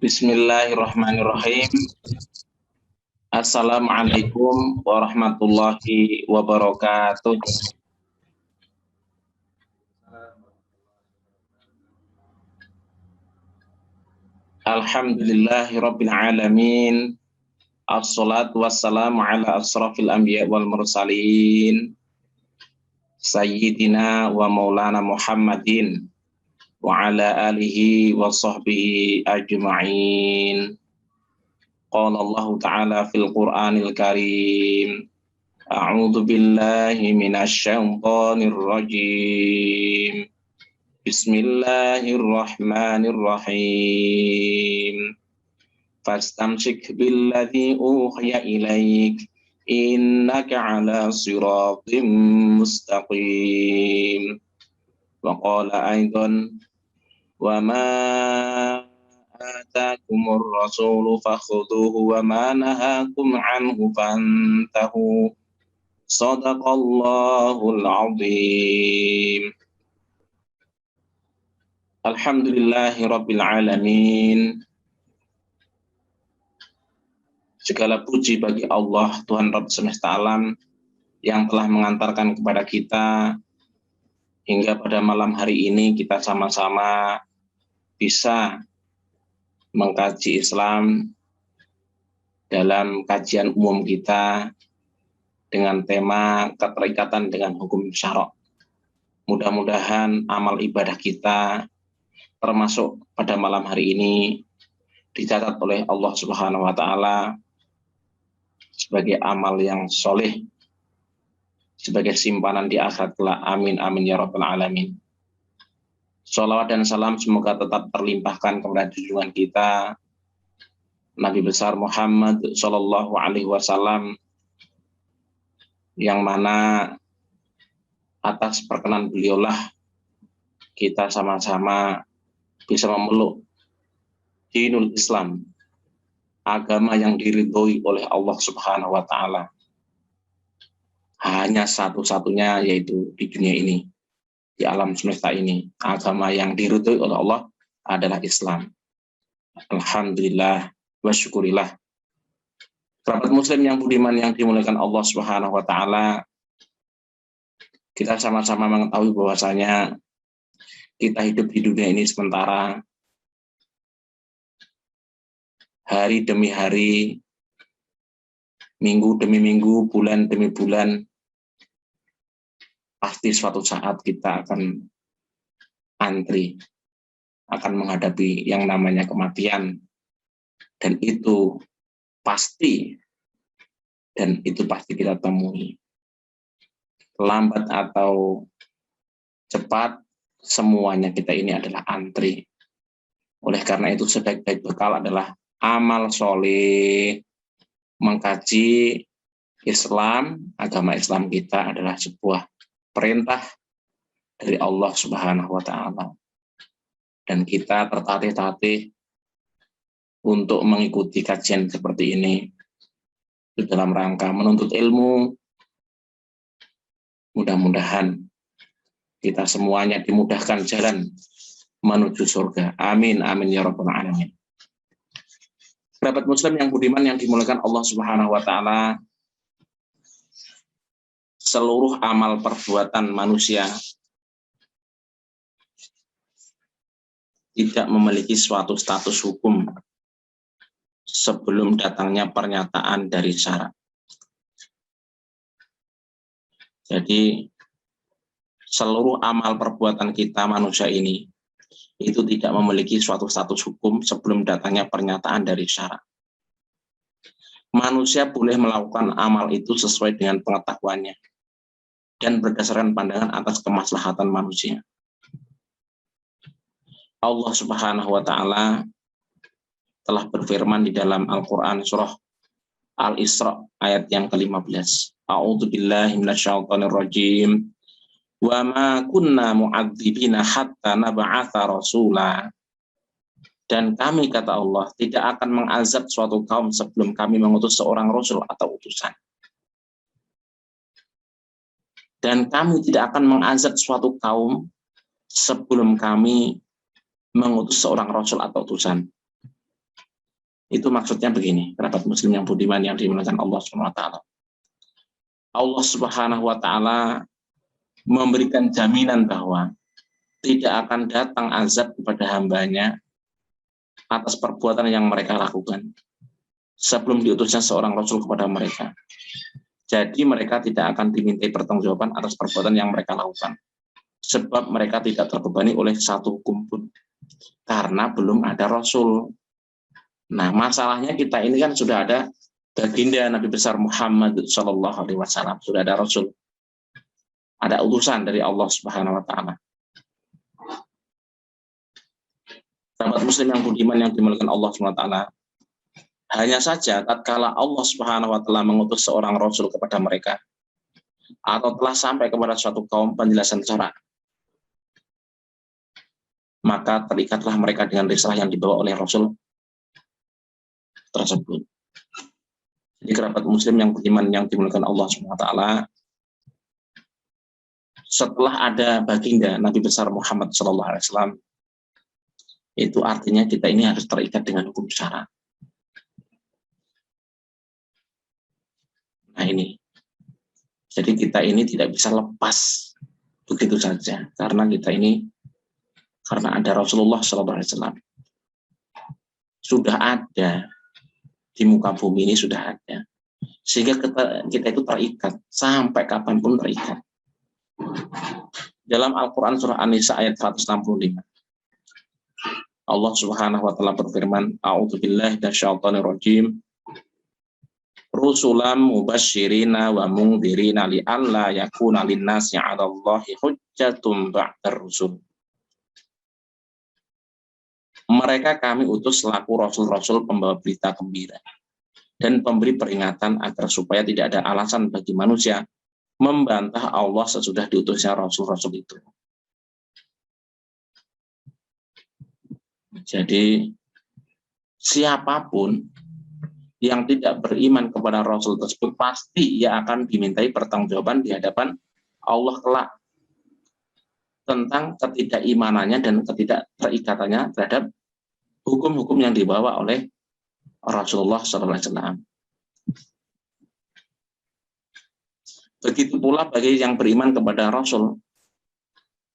Bismillahirrahmanirrahim. Assalamualaikum warahmatullahi wabarakatuh. Alhamdulillahirabbil alamin. Assalatu wassalamu ala asrafil anbiya wal mursalin. Sayyidina wa maulana Muhammadin wa ala alihi wa sahbihi ajma'in. Qala Allah Ta'ala fil Qur'anil Karim. A'udzu billahi minasy syaithanir rajim. Bismillahirrahmanirrahim. Fastamsik billadzi uhiya ilaik innaka 'ala siratim mustaqim. Wa qala aidan wa ma atakumur rasulu fakhudhuhu wa ma nahakum anhu fantahu. Shadaqallahul azim. Alhamdulillahirabbil alamin. Segala puji bagi Allah, Tuhan Rabb semesta alam, yang telah mengantarkan kepada kita hingga pada malam hari ini kita sama-sama bisa mengkaji Islam dalam kajian umum kita dengan tema keterikatan dengan hukum syara'. Mudah-mudahan amal ibadah kita termasuk pada malam hari ini dicatat oleh Allah Subhanahu wa taala sebagai amal yang soleh, sebagai simpanan di akhirat kelak. Amin amin ya rabbal alamin. Shalawat dan salam semoga tetap terlimpahkan kepada junjungan kita Nabi besar Muhammad sallallahu alaihi wasallam, yang mana atas perkenan beliaulah kita sama-sama bisa memeluk dinul Islam, agama yang diridhoi oleh Allah Subhanahu wa taala. Hanya satu-satunya, yaitu di dunia ini, di alam semesta ini, agama yang diridhoi oleh Allah adalah Islam. Alhamdulillah wa syukurillah. Sahabat muslim yang budiman yang dimuliakan Allah Subhanahu wa taala, kita sama-sama mengetahui bahwasanya kita hidup di dunia ini sementara. Hari demi hari, minggu demi minggu, bulan demi bulan, pasti suatu saat kita akan antri, akan menghadapi yang namanya kematian. Dan itu pasti, dan itu pasti kita temui. Lambat atau cepat, semuanya kita ini adalah antri. Oleh karena itu, sebaik-baik bekal adalah amal soleh. Mengkaji Islam, agama Islam kita adalah sebuah perintah dari Allah Subhanahu wa taala. Dan kita tertatih-tatih untuk mengikuti kajian seperti ini di dalam rangka menuntut ilmu. Mudah-mudahan kita semuanya dimudahkan jalan menuju surga. Amin amin ya rabbal alamin. Sahabat muslim yang budiman yang dimuliakan Allah Subhanahu wa taala, seluruh amal perbuatan manusia tidak memiliki suatu status hukum sebelum datangnya pernyataan dari syara'. Jadi seluruh amal perbuatan kita manusia ini itu tidak memiliki suatu status hukum sebelum datangnya pernyataan dari syara'. Manusia boleh melakukan amal itu sesuai dengan pengetahuannya dan berdasarkan pandangan atas kemaslahatan manusia. Allah Subhanahu wa taala telah berfirman di dalam Al-Qur'an surah Al-Isra ayat yang ke-15. A'udzu billahi minasyaitonir rajim. Wa ma kunna mu'adzibina hatta nab'atsa rasula. Dan kami, kata Allah, tidak akan mengazab suatu kaum sebelum kami mengutus seorang rasul atau utusan. Dan kami tidak akan mengazab suatu kaum sebelum kami mengutus seorang rasul atau utusan. Itu maksudnya begini, kerabat muslim yang budiman yang dimuliakan Allah Subhanahu wa taala. Allah Subhanahu wa taala memberikan jaminan bahwa tidak akan datang azab kepada hambanya atas perbuatan yang mereka lakukan sebelum diutusnya seorang rasul kepada mereka. Jadi mereka tidak akan dimintai pertanggungjawaban atas perbuatan yang mereka lakukan, sebab mereka tidak terbebani oleh satu hukum pun, karena belum ada rasul. Nah, masalahnya kita ini kan sudah ada baginda Nabi besar Muhammad Shallallahu Alaihi Wasallam, sudah ada rasul, ada utusan dari Allah Subhanahu Wa Taala. Sahabat muslim yang budiman yang dimuliakan Allah Subhanahu Wa Taala, hanya saja tatkala Allah Subhanahu Wa Taala mengutus seorang rasul kepada mereka, atau telah sampai kepada suatu kaum penjelasan syara, maka terikatlah mereka dengan risalah yang dibawa oleh rasul tersebut. Jadi kerabat muslim yang beriman yang dimuliakan Allah Subhanahu wa taala, setelah ada baginda Nabi besar Muhammad sallallahu alaihi wasallam, itu artinya kita ini harus terikat dengan hukum syara. Nah ini. Jadi kita ini tidak bisa lepas begitu saja, karena kita ini karena ada Rasulullah sallallahu alaihi wasallam. Sudah ada di muka bumi ini, sudah ada, sehingga kita itu terikat sampai kapanpun terikat. Dalam Al-Quran surah An-Nisa ayat 165, Allah Subhanahu wa taala berfirman, a'udzubillahi minasyaitonir rajim, rusulam mubasysyirina wa mungdzirina li'alla yakuna linnasi 'alallahi hujjatum ba'dar rusul. Mereka kami utus selaku rasul-rasul pembawa berita gembira dan pemberi peringatan agar supaya tidak ada alasan bagi manusia membantah Allah sesudah diutusnya rasul-rasul itu. Jadi siapapun yang tidak beriman kepada rasul tersebut pasti ia akan dimintai pertanggungjawaban di hadapan Allah kelak tentang ketidakimanannya dan ketidakterikatannya terhadap hukum-hukum yang dibawa oleh Rasulullah SAW. Begitu pula bagi yang beriman kepada Rasul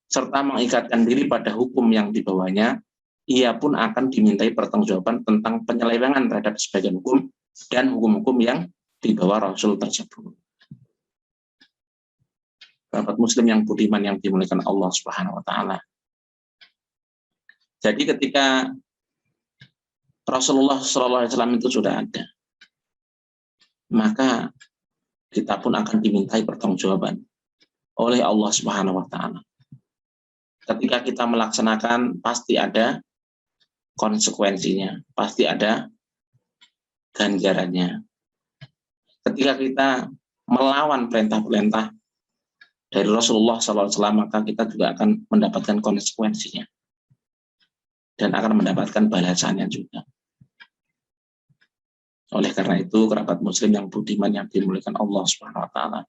serta mengikatkan diri pada hukum yang dibawanya, ia pun akan dimintai pertanggungjawaban tentang penyelewengan terhadap sebagian hukum dan hukum-hukum yang dibawa Rasul tersebut. Sahabat muslim yang budiman yang dimuliakan Allah Subhanahu wa taala. Jadi ketika Rasulullah SAW itu sudah ada, maka kita pun akan dimintai pertanggungjawaban oleh Allah Subhanahu wa taala. Ketika kita melaksanakan pasti ada konsekuensinya, pasti ada ganjarannya. Ketika kita melawan perintah-perintah dari Rasulullah SAW, maka kita juga akan mendapatkan konsekuensinya dan akan mendapatkan balasannya juga. Oleh karena itu, kerabat muslim yang budiman yang dimuliakan Allah Subhanahu wa taala,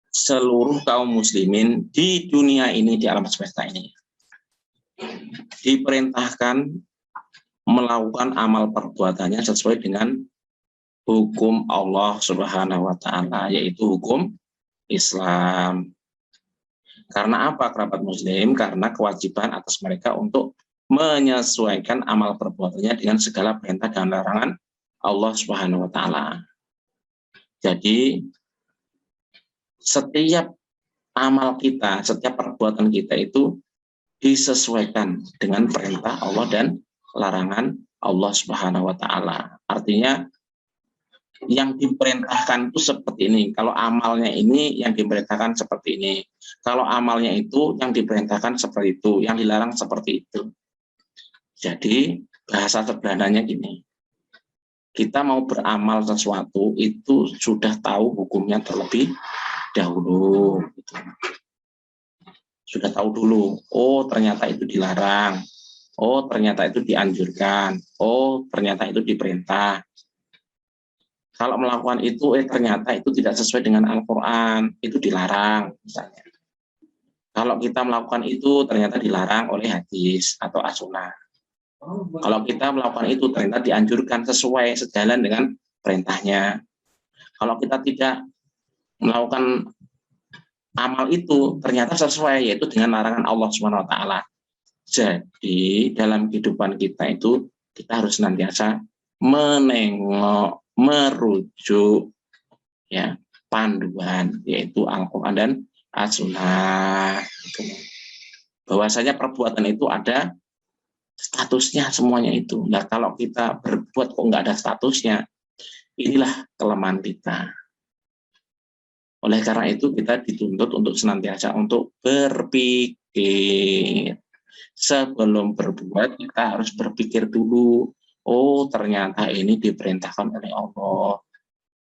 seluruh kaum muslimin di dunia ini, di alam semesta ini, diperintahkan melakukan amal perbuatannya sesuai dengan hukum Allah Subhanahu wa taala, yaitu hukum Islam. Karena apa, kerabat muslim? Karena kewajiban atas mereka untuk menyesuaikan amal perbuatannya dengan segala perintah dan larangan Allah Subhanahu wa taala. Jadi setiap amal kita, setiap perbuatan kita itu disesuaikan dengan perintah Allah dan larangan Allah Subhanahu wa taala. Artinya yang diperintahkan itu seperti ini. Kalau amalnya ini yang diperintahkan seperti ini. Kalau amalnya itu yang diperintahkan seperti itu, yang dilarang seperti itu. Jadi bahasa sederhananya gini, kita mau beramal sesuatu itu sudah tahu hukumnya terlebih dahulu. Gitu. Sudah tahu dulu, oh ternyata itu dilarang, oh ternyata itu dianjurkan, oh ternyata itu diperintah. Kalau melakukan itu, ternyata itu tidak sesuai dengan Al-Quran, itu dilarang misalnya. Kalau kita melakukan itu ternyata dilarang oleh hadis atau as-sunnah. Kalau kita melakukan itu ternyata dianjurkan sesuai sejalan dengan perintahnya. Kalau kita tidak melakukan amal itu ternyata sesuai yaitu dengan larangan Allah Subhanahu wa taala. Jadi dalam kehidupan kita itu kita harus senantiasa menengok, merujuk ya panduan yaitu Al-Qur'an dan As-Sunnah. Bahwasanya perbuatan itu ada statusnya semuanya itu. Nah, kalau kita berbuat kok nggak ada statusnya, inilah kelemahan kita. Oleh karena itu kita dituntut untuk senantiasa untuk berpikir. Sebelum berbuat kita harus berpikir dulu. Oh, ternyata ini diperintahkan oleh Allah.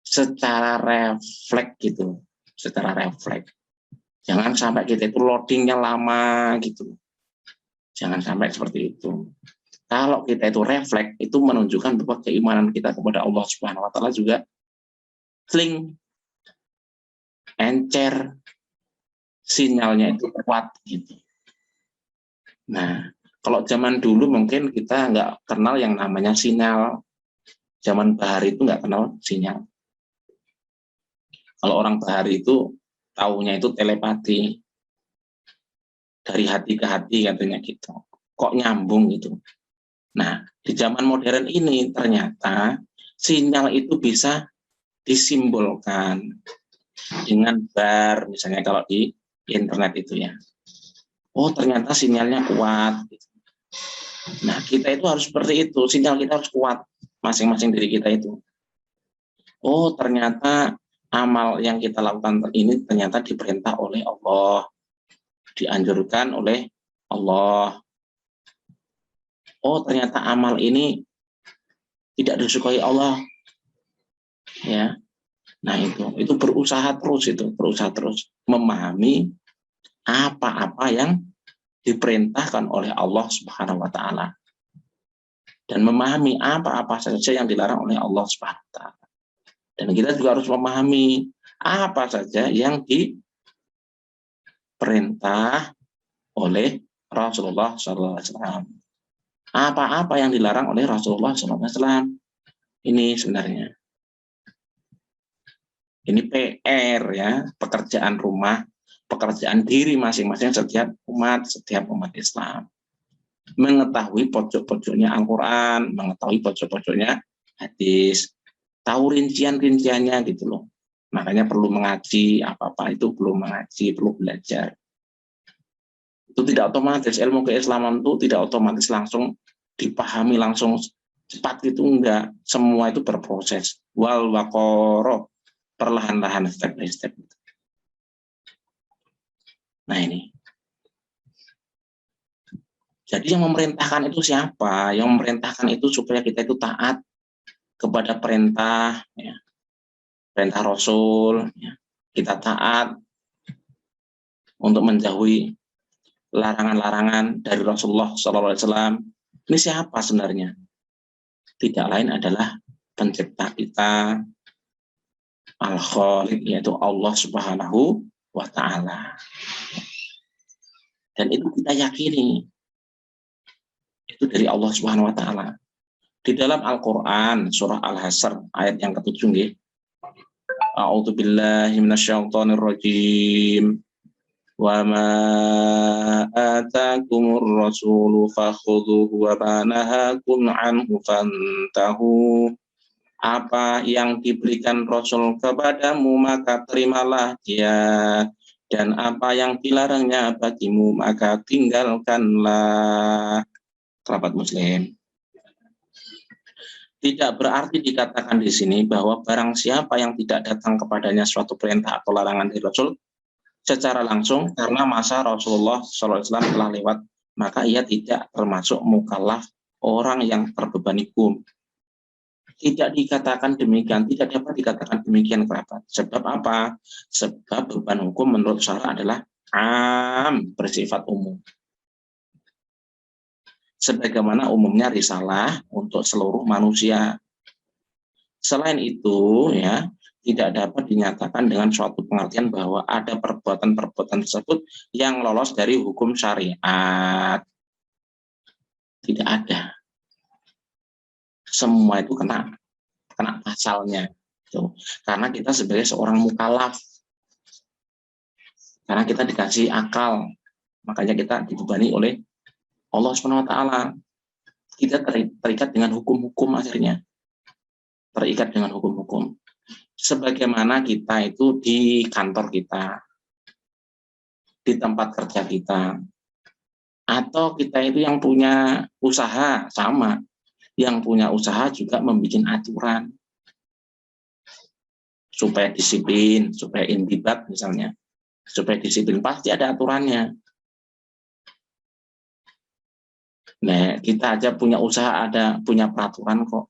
Secara refleks gitu. Secara refleks. Jangan sampai kita itu loadingnya lama gitu. Jangan sampai seperti itu. Kalau kita itu refleks, itu menunjukkan bahwa keimanan kita kepada Allah Subhanahu wa taala juga sling, encer, sinyalnya itu kuat gitu. Nah, kalau zaman dulu mungkin kita nggak kenal yang namanya sinyal. Zaman bahari itu nggak kenal sinyal. Kalau orang bahari itu taunya itu telepati. Dari hati ke hati katanya gitu. Kok nyambung gitu. Nah, di zaman modern ini ternyata sinyal itu bisa disimbolkan dengan bar, misalnya kalau di internet itu ya. Oh, ternyata sinyalnya kuat. Nah, kita itu harus seperti itu. Sinyal kita harus kuat, masing-masing diri kita itu. Oh, ternyata amal yang kita lakukan ini ternyata diperintah oleh Allah. Dianjurkan oleh Allah. Oh, ternyata amal ini tidak disukai Allah. Ya. Nah, itu berusaha terus memahami apa-apa yang diperintahkan oleh Allah Subhanahu wa taala. Dan memahami apa-apa saja yang dilarang oleh Allah Subhanahu wa taala. Dan kita juga harus memahami apa saja yang diperintah oleh Rasulullah SAW. Apa-apa yang dilarang oleh Rasulullah SAW. Ini sebenarnya. Ini PR ya, pekerjaan rumah, pekerjaan diri masing-masing setiap umat Islam. Mengetahui pojok-pojoknya Al-Quran, mengetahui pojok-pojoknya hadis, tahu rincian-rinciannya gitu loh. Makanya perlu mengaji, apa-apa itu perlu mengaji, perlu belajar. Itu tidak otomatis, ilmu keislaman itu tidak otomatis langsung dipahami langsung cepat itu enggak. Semua itu berproses. Wal waqara, perlahan-lahan step by step. Nah ini. Jadi yang memerintahkan itu siapa? Yang memerintahkan itu supaya kita itu taat kepada perintah, ya. Perintah Rasul, ya. Kita taat untuk menjauhi larangan-larangan dari Rasulullah SAW. Ini siapa sebenarnya? Tidak lain adalah pencipta kita, Al-Khaliq, yaitu Allah Subhanahu wa ta'ala. Dan itu kita yakini. Itu dari Allah Subhanahu wa ta'ala. Di dalam Al-Quran, surah Al-Hasr, ayat yang ke-7, A'udzu billahi minasyaitonir rajim. Wa ma atakumur rasulu fakhudhuhu wa ma nahakum anhu fantahu. Apa yang diberikan Rasul kepadamu maka terimalah dia, dan apa yang dilarangnya bagimu maka tinggalkanlah. Kerabat Muslim. Tidak berarti dikatakan di sini bahwa barang siapa yang tidak datang kepadanya suatu perintah atau larangan dari Rasul secara langsung karena masa Rasulullah SAW telah lewat, maka ia tidak termasuk mukallaf, orang yang terbebani hukum. Tidak dikatakan demikian, tidak dapat dikatakan demikian kerabat. Sebab apa? Sebab beban hukum menurut syara adalah bersifat umum. Sebagaimana umumnya risalah untuk seluruh manusia. Selain itu, ya, tidak dapat dinyatakan dengan suatu pengertian bahwa ada perbuatan-perbuatan tersebut yang lolos dari hukum syariat. Tidak ada. Semua itu kena pasalnya. Tuh. Karena kita sebagai seorang mukallaf, karena kita dikasih akal, makanya kita dibebani oleh Allah Subhanahu wa taala. Kita terikat dengan hukum-hukum akhirnya. Terikat dengan hukum-hukum. Sebagaimana kita itu di kantor kita, di tempat kerja kita, atau kita itu yang punya usaha sama, yang punya usaha juga membuat aturan supaya disiplin, supaya intibat misalnya, supaya disiplin pasti ada aturannya. Nah, kita aja punya usaha punya peraturan kok.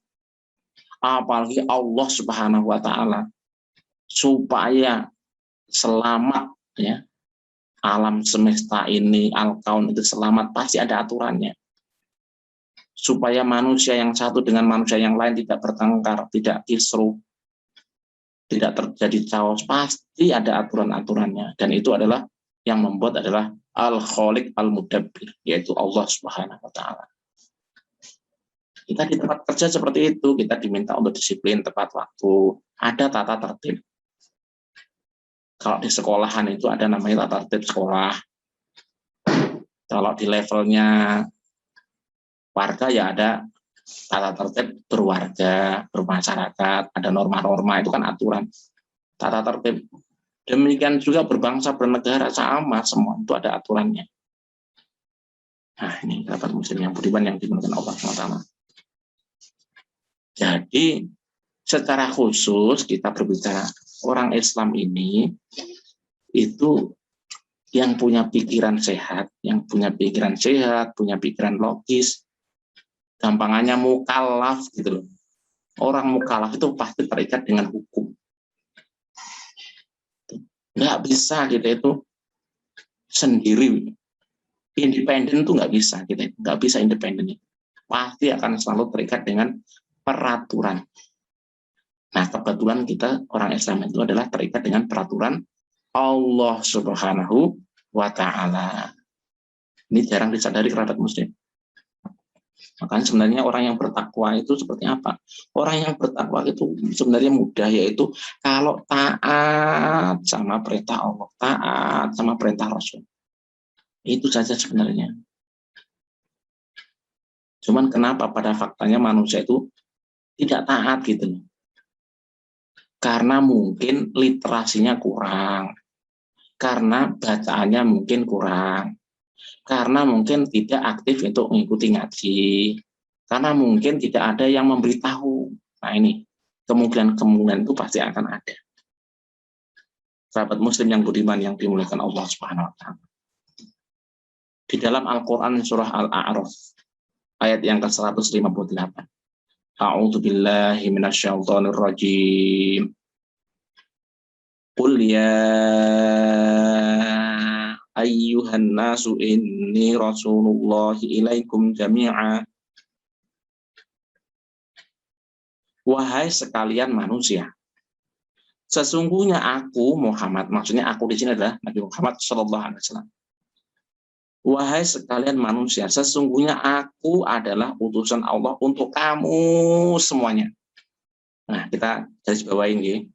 Apalagi Allah Subhanahu wa taala, supaya selamat ya. Alam semesta ini, al-kaun itu selamat pasti ada aturannya. Supaya manusia yang satu dengan manusia yang lain tidak bertengkar, tidak kisruh, tidak terjadi chaos, pasti ada aturan-aturannya. Dan itu adalah yang membuat adalah Al-Khaliq Al-Mudabbir, yaitu Allah Subhanahu wa taala. Kita di tempat kerja seperti itu, kita diminta untuk disiplin tepat waktu, ada tata tertib. Kalau di sekolahan itu ada namanya tata tertib sekolah. Kalau di levelnya warga ya ada tata tertib berwarga, bermasyarakat, ada norma-norma, itu kan aturan tata tertib. Demikian juga berbangsa, bernegara, sama semua itu ada aturannya. Nah, ini sahabat muslim yang budiman yang dimuliakan Allah SWT. Jadi secara khusus kita berbicara orang Islam ini itu yang punya pikiran sehat, punya pikiran logis, gampangannya mukallaf gitu loh. Orang mukallaf itu pasti terikat dengan hukum. Nggak bisa kita itu sendiri, independen tuh nggak bisa, kita nggak bisa independen. Pasti akan selalu terikat dengan peraturan. Nah, kebetulan kita orang Islam itu adalah terikat dengan peraturan Allah Subhanahu wa taala. Ini jarang disadari kerabat muslim. Makanya sebenarnya orang yang bertakwa itu seperti apa? Orang yang bertakwa itu sebenarnya mudah, yaitu kalau taat sama perintah Allah, taat sama perintah Rasul. Itu saja sebenarnya. Cuman kenapa pada faktanya manusia itu tidak taat gitu loh. Karena mungkin literasinya kurang, karena bacaannya mungkin kurang, karena mungkin tidak aktif untuk mengikuti ngaji, karena mungkin tidak ada yang memberitahu. Nah ini kemungkinan itu pasti akan ada. Sahabat muslim yang budiman yang dimuliakan Allah Subhanahu wa taala. Di dalam Al-Qur'an surah Al-A'raf ayat yang ke-158. A'udzu billahi minasyaitonir rajim. Qul ya ayyuhan nasu inni rasulullahi ilaikum jami'a. Wahai sekalian manusia, sesungguhnya aku Muhammad, maksudnya aku di sini adalah Nabi Muhammad sallallahu alaihi wasallam. Wahai sekalian manusia, sesungguhnya aku adalah utusan Allah untuk kamu semuanya. Nah, kita garis bawahi ini.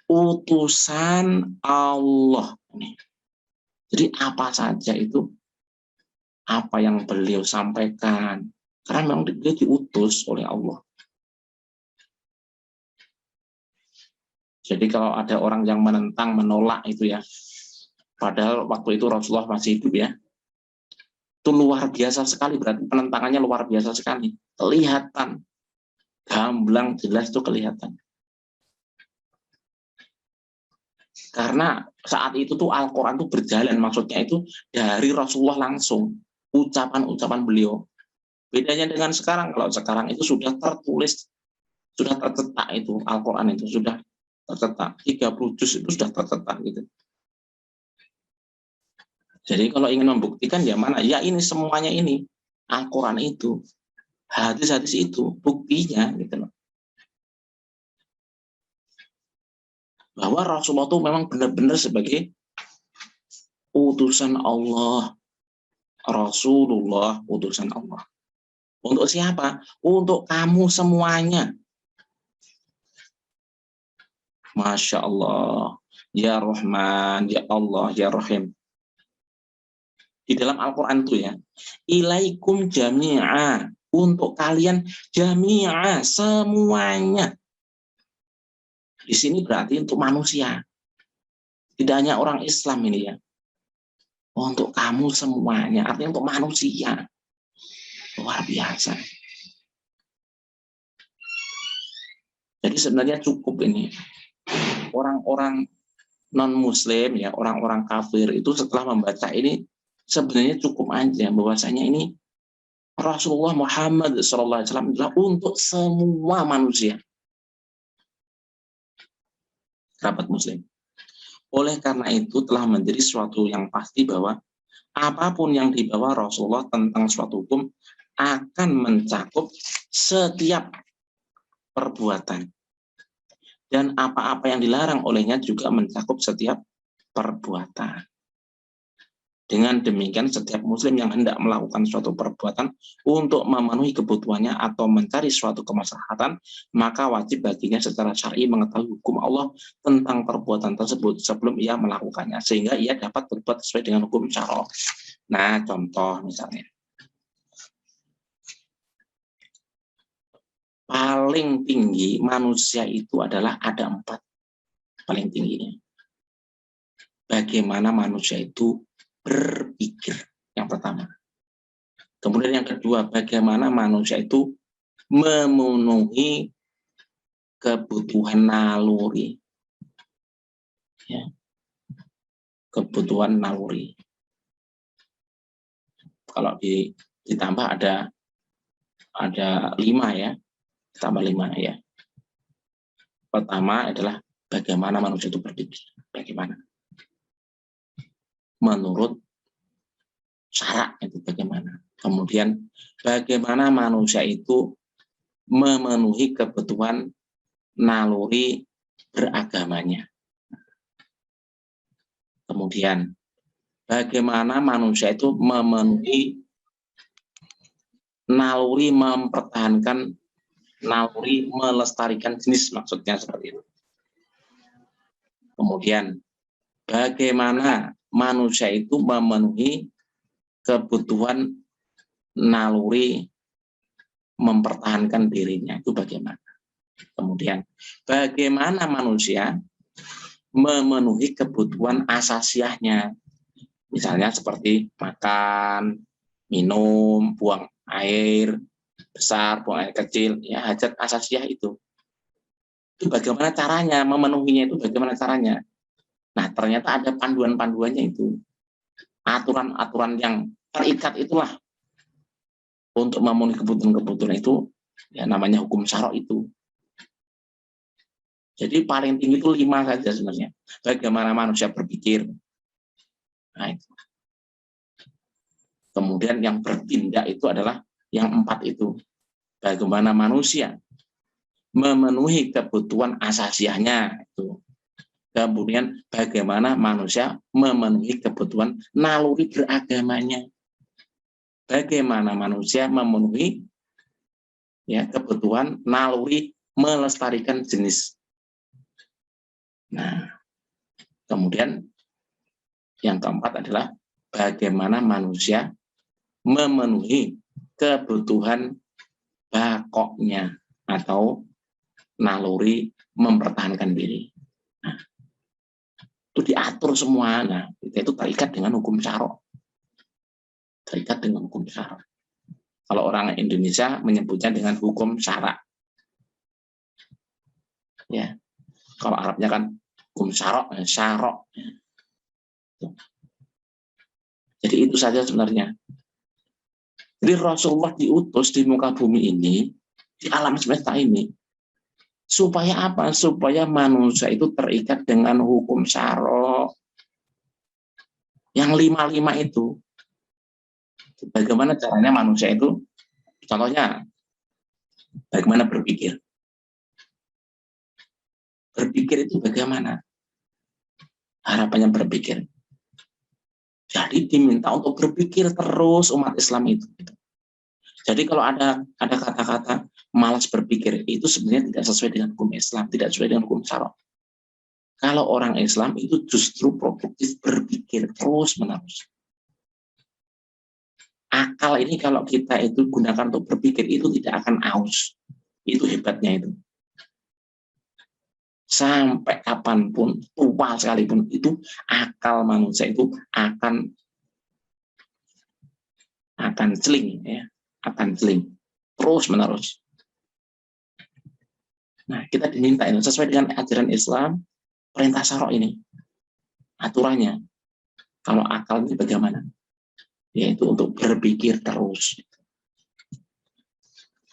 Utusan Allah. Jadi apa saja itu, apa yang beliau sampaikan. Karena memang dia diutus oleh Allah. Jadi kalau ada orang yang menentang, menolak itu ya, padahal waktu itu Rasulullah masih hidup ya, itu luar biasa sekali, berarti penentangannya luar biasa sekali. Kelihatan, gamblang jelas itu kelihatan. Karena saat itu tuh Al-Quran tuh berjalan, maksudnya itu dari Rasulullah langsung, ucapan-ucapan beliau. Bedanya dengan sekarang, kalau sekarang itu sudah tertulis, sudah tercetak itu, Al-Quran itu sudah tercetak, 30 juz itu sudah tercetak gitu. Jadi kalau ingin membuktikan ya mana? Ya ini semuanya ini. Al-Quran itu. Hadis-hadis itu. Buktinya gitu loh. Bahwa Rasulullah itu memang benar-benar sebagai utusan Allah. Rasulullah utusan Allah. Untuk siapa? Untuk kamu semuanya. Masya Allah. Ya Rahman, Ya Allah, Ya Rahim. Di dalam Al-Quran itu ya, ilaikum jami'a, untuk kalian jami'a, semuanya. Di sini berarti untuk manusia, tidak hanya orang Islam ini ya. Untuk kamu semuanya, artinya untuk manusia. Luar biasa. Jadi sebenarnya cukup ini. Orang-orang non-muslim ya, orang-orang kafir itu setelah membaca ini sebenarnya cukup aja bahwasanya ini Rasulullah Muhammad SAW adalah untuk semua manusia, kerabat muslim. Oleh karena itu telah menjadi suatu yang pasti bahwa apapun yang dibawa Rasulullah tentang suatu hukum akan mencakup setiap perbuatan. Dan apa-apa yang dilarang olehnya juga mencakup setiap perbuatan. Dengan demikian setiap muslim yang hendak melakukan suatu perbuatan untuk memenuhi kebutuhannya atau mencari suatu kemaslahatan, maka wajib baginya secara syar'i mengetahui hukum Allah tentang perbuatan tersebut sebelum ia melakukannya, sehingga ia dapat berbuat sesuai dengan hukum syara'. Nah, contoh misalnya, paling tinggi manusia itu adalah ada 4 paling tingginya. Bagaimana manusia itu berpikir, yang pertama. Kemudian yang kedua, bagaimana manusia itu memenuhi kebutuhan naluri. Ya. Kebutuhan naluri. Kalau ditambah ada 5 ya, tambah 5 ya. Pertama adalah bagaimana manusia itu berpikir, bagaimana. Menurut syara' itu bagaimana. Kemudian bagaimana manusia itu memenuhi kebutuhan naluri beragamanya. Kemudian bagaimana manusia itu memenuhi naluri mempertahankan, naluri melestarikan jenis, maksudnya seperti itu. Kemudian bagaimana manusia itu memenuhi kebutuhan naluri mempertahankan dirinya, itu bagaimana. Kemudian bagaimana manusia memenuhi kebutuhan asasiahnya, misalnya seperti makan, minum, buang air besar, buang air kecil, ya hajat asasiah itu. Itu bagaimana caranya memenuhinya, itu bagaimana caranya. Nah, ternyata ada panduan-panduannya itu. Aturan-aturan yang terikat itulah untuk memenuhi kebutuhan-kebutuhan itu, ya namanya hukum syara' itu. Jadi paling tinggi itu 5 saja sebenarnya. Bagaimana manusia berpikir. Nah, itu. Kemudian yang bertindak itu adalah yang 4 itu. Bagaimana manusia memenuhi kebutuhan asasiahnya itu. Kemudian bagaimana manusia memenuhi kebutuhan naluri beragamanya. Bagaimana manusia memenuhi ya kebutuhan naluri melestarikan jenis. Nah, kemudian yang keempat adalah bagaimana manusia memenuhi kebutuhan bakoknya atau naluri mempertahankan diri. Nah, itu diatur semua. Nah, itu terikat dengan hukum syara'. Terikat dengan hukum syara'. Kalau orang Indonesia menyebutnya dengan hukum syara'. Ya. Kalau Arabnya kan hukum syara', syara'. Jadi itu saja sebenarnya. Jadi Rasulullah diutus di muka bumi ini, di alam semesta ini, supaya apa? Supaya manusia itu terikat dengan hukum syara'. Yang 5 itu. Bagaimana caranya manusia itu? Contohnya, bagaimana berpikir. Berpikir itu bagaimana? Harapannya berpikir. Jadi diminta untuk berpikir terus umat Islam itu. Jadi kalau ada kata-kata malas berpikir, itu sebenarnya tidak sesuai dengan hukum Islam, tidak sesuai dengan hukum syara. Kalau orang Islam itu justru produktif berpikir terus-menerus. Akal ini kalau kita itu gunakan untuk berpikir, itu tidak akan aus. Itu hebatnya itu. Sampai kapanpun, tua sekalipun, itu akal manusia itu akan celing, ya, akan celing terus-menerus. Nah, kita diminta ini sesuai dengan ajaran Islam, perintah syara ini, aturannya. Kalau akal ini bagaimana? Yaitu untuk berpikir terus.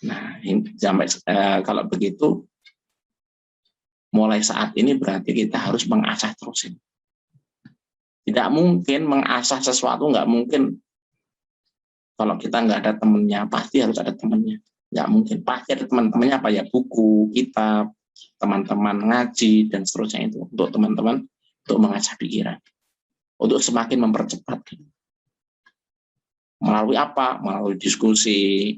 Nah, sampai kalau begitu, mulai saat ini berarti kita harus mengasah terus ini. Tidak mungkin mengasah sesuatu, nggak mungkin. Kalau kita nggak ada temennya, pasti harus ada temennya. Nggak mungkin, pasti ada teman-temannya apa ya, buku, kitab, teman-teman ngaji, dan seterusnya itu. Untuk teman-teman, untuk mengasah pikiran. Untuk semakin mempercepat. Melalui apa? Melalui diskusi.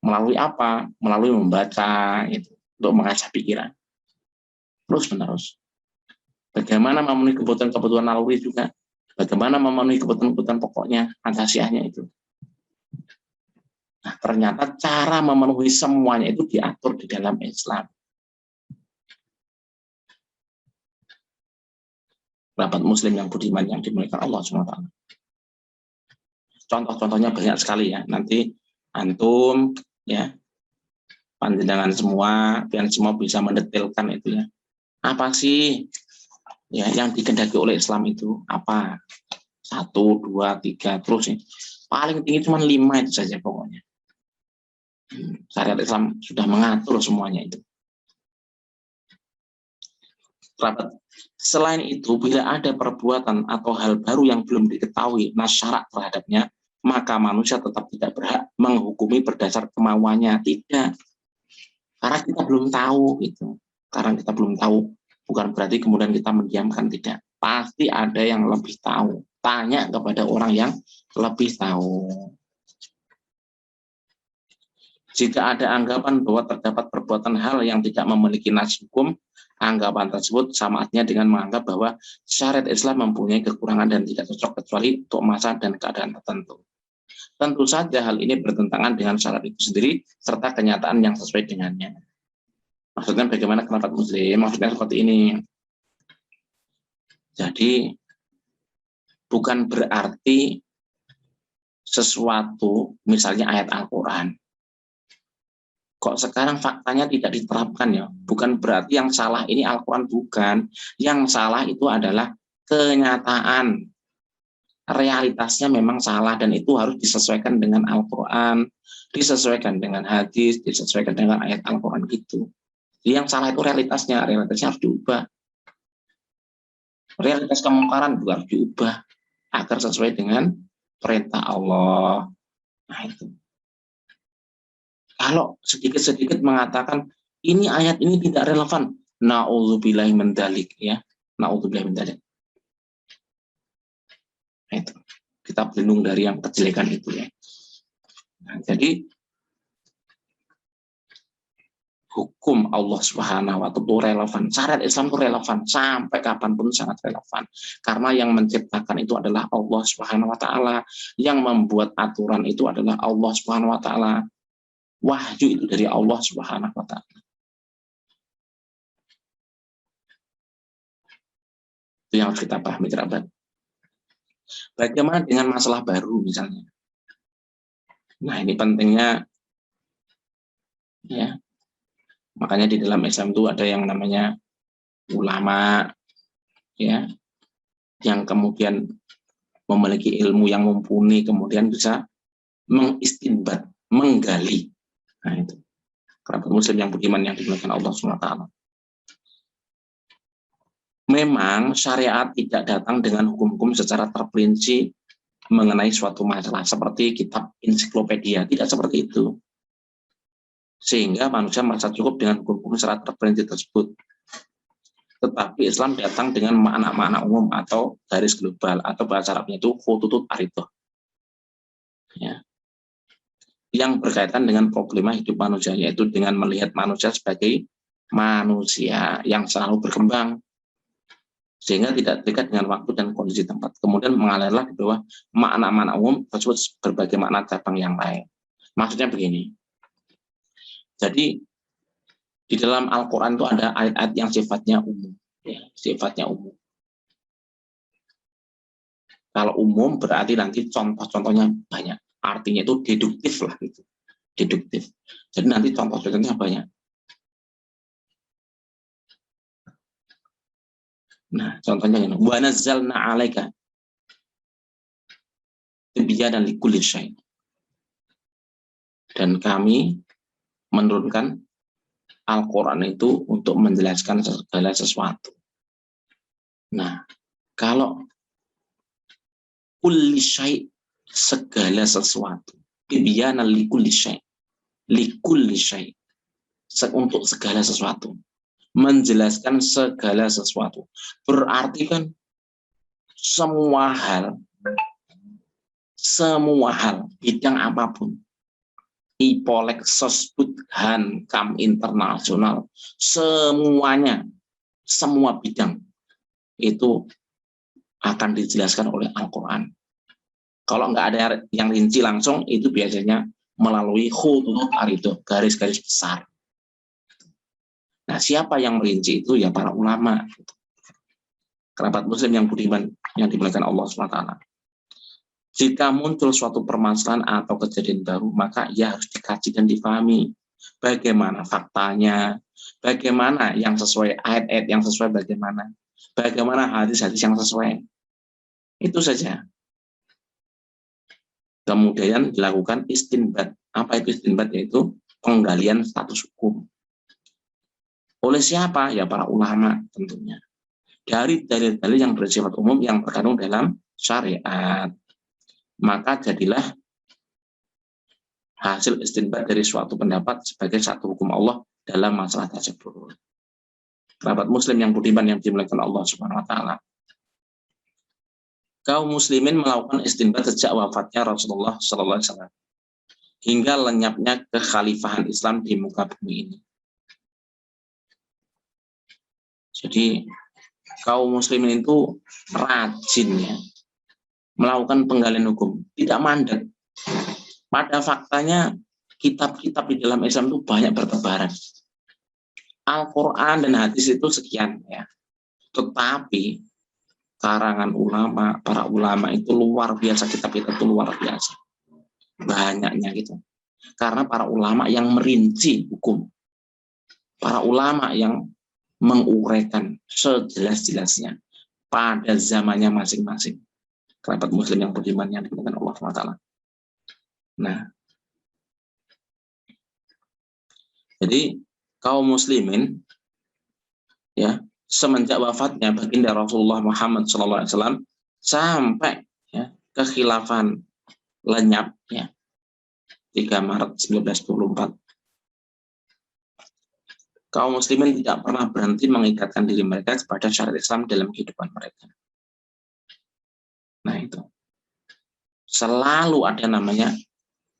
Melalui apa? Melalui membaca, itu, untuk mengasah pikiran. Terus-menerus. Bagaimana memenuhi kebutuhan-kebutuhan naluri juga. Bagaimana memenuhi kebutuhan-kebutuhan pokoknya, asasiahnya itu. Nah, ternyata cara memenuhi semuanya itu diatur di dalam Islam. Rapat muslim yang budiman yang dimuliakan Allah SWT. Contoh-contohnya banyak sekali ya. Nanti antum ya, panjenengan semua, biar semua bisa mendetailkan itu ya. Apa sih ya yang dikehendaki oleh Islam itu? Apa? 1, 2, 3 terus ya. Paling tinggi cuma 5 itu saja pokoknya. Syariat Islam sudah mengatur semuanya itu. Rapat. Selain itu, bila ada perbuatan atau hal baru yang belum diketahui nasyarak terhadapnya, maka manusia tetap tidak berhak menghukumi berdasar kemauannya. Tidak. Karena kita belum tahu gitu. Karena kita belum tahu, bukan berarti kemudian kita mendiamkan, tidak. Pasti ada yang lebih tahu. Tanya kepada orang yang lebih tahu. Jika ada anggapan bahwa terdapat perbuatan hal yang tidak memiliki nas hukum, anggapan tersebut sama artinya dengan menganggap bahwa syariat Islam mempunyai kekurangan dan tidak cocok kecuali untuk masa dan keadaan tertentu. Tentu saja hal ini bertentangan dengan syariat itu sendiri serta kenyataan yang sesuai dengannya. Maksudnya bagaimana pendapat muslim? Maksudnya seperti ini. Jadi bukan berarti sesuatu, misalnya ayat Al-Quran, kok sekarang faktanya tidak diterapkan ya? Bukan berarti yang salah ini Al-Quran, bukan. Yang salah itu adalah kenyataan. Realitasnya memang salah dan itu harus disesuaikan dengan Al-Quran, disesuaikan dengan hadis, disesuaikan dengan ayat Al-Quran gitu. Jadi yang salah itu realitasnya harus diubah. Realitas kemungkaran juga harus diubah agar sesuai dengan perintah Allah. Nah itu. Kalau sedikit-sedikit mengatakan ini ayat ini tidak relevan, na'udzubillahi min dzalik ya. Na'udzubillahi min dzalik. Nah, itu. Kita berlindung dari yang kejelekan itu ya. Nah, jadi hukum Allah Subhanahu wa Ta'ala itu relevan. Syariat Islam itu relevan sampai kapanpun sangat relevan. Karena yang menciptakan itu adalah Allah Subhanahu wa Ta'ala. Yang membuat aturan itu adalah Allah Subhanahu wa Ta'ala. Wahyu itu dari Allah Subhanahu wa Ta'ala. Itu yang harus kita pahami, kerabat. Bagaimana dengan masalah baru misalnya? Nah, ini pentingnya ya. Makanya di dalam Islam itu ada yang namanya ulama ya, yang kemudian memiliki ilmu yang mumpuni, kemudian bisa mengistinbat, menggali. Nah, itu kerabat muslim yang budiman yang dimuliakan Allah SWT. Memang syariat tidak datang dengan hukum-hukum secara terperinci mengenai suatu masalah seperti kitab ensiklopedia, tidak seperti itu. Sehingga manusia merasa cukup dengan hukum-hukum secara terperinci tersebut. Tetapi Islam datang dengan makna-makna umum atau garis global, atau bahasa Arabnya itu khututut aridoh. Ya. yang berkaitan dengan problema hidup manusia, yaitu dengan melihat manusia sebagai manusia yang selalu berkembang, sehingga tidak terikat dengan waktu dan kondisi tempat. Kemudian mengalirlah di bawah makna-makna umum tersebut berbagai makna cabang yang lain. Maksudnya begini, jadi di dalam Al-Quran itu ada ayat-ayat yang sifatnya umum, ya, sifatnya umum. Kalau umum berarti nanti contoh-contohnya banyak, artinya itu deduktif lah, gitu. Deduktif. Jadi nanti contoh-contohnya banyak. Nah, contohnya ini, wa nazzalna 'alaika tibyanan likulli syai'. Dan kami menurunkan Al-Quran itu untuk menjelaskan segala sesuatu. Nah, kalau kulli syai', segala sesuatu, tibyanan likulli syai', likulli syai', untuk segala sesuatu, menjelaskan segala sesuatu, berarti kan semua hal, bidang apapun, Ipolek, Sosbud, Hankam, internasional, semuanya, semua bidang itu akan dijelaskan oleh Al-Quran. Kalau nggak ada yang rinci langsung, itu biasanya melalui khutut arido, garis-garis besar. Nah, siapa yang merinci itu? Ya para ulama, kerabat muslim yang budiman, yang dimuliakan Allah SWT. Jika muncul suatu permasalahan atau kejadian baru, maka ia harus dikaji dan dipahami bagaimana faktanya, bagaimana yang sesuai, ayat-ayat yang sesuai bagaimana hadis-hadis yang sesuai. Itu saja. Kemudian dilakukan istinbat. Apa itu istinbat? Yaitu penggalian status hukum. Oleh siapa? Ya para ulama tentunya. Dari dalil-dalil yang bersifat umum yang terkandung dalam syariat. Maka jadilah hasil istinbat dari suatu pendapat sebagai satu hukum Allah dalam masalah tersebut. Kerabat muslim yang budiman yang dimuliakan Allah Subhanahu wa taala. Kaum muslimin melakukan istinbat sejak wafatnya Rasulullah sallallahu alaihi wasallam hingga lenyapnya kekhalifahan Islam di muka bumi ini. Jadi kaum muslimin itu rajin ya melakukan penggalian hukum, tidak mandek. Pada faktanya kitab-kitab di dalam Islam itu banyak bertebaran. Al-Quran dan hadis itu sekian ya. Tetapi karangan ulama, para ulama itu luar biasa, kitab-kitab itu luar biasa. Banyaknya gitu. Karena para ulama yang merinci hukum. Para ulama yang menguraikan sejelas-jelasnya pada zamannya masing-masing. Kerabat muslim yang beriman yang dimuliakan Allah SWT. Nah, jadi kaum muslimin ya semenjak wafatnya baginda Rasulullah Muhammad SAW sampai ya, kekhilafan lenyap ya 3 Maret 1924, kaum muslimin tidak pernah berhenti mengikatkan diri mereka kepada syariat Islam dalam kehidupan mereka. Nah itu selalu ada namanya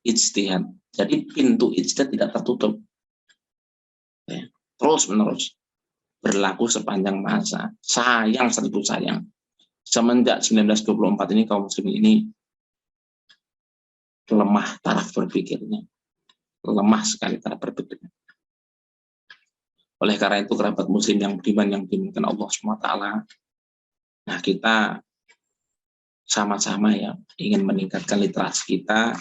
ijtihad. Jadi pintu ijtihad tidak tertutup ya, terus menerus berlaku sepanjang masa. Sayang, seribu sayang, semenjak 1924 ini kaum muslimin ini lemah taraf berpikirnya, lemah sekali taraf berpikirnya. Oleh karena itu kerabat muslim yang beriman yang dimuliakan Allah SWT, nah kita sama-sama ya ingin meningkatkan literasi kita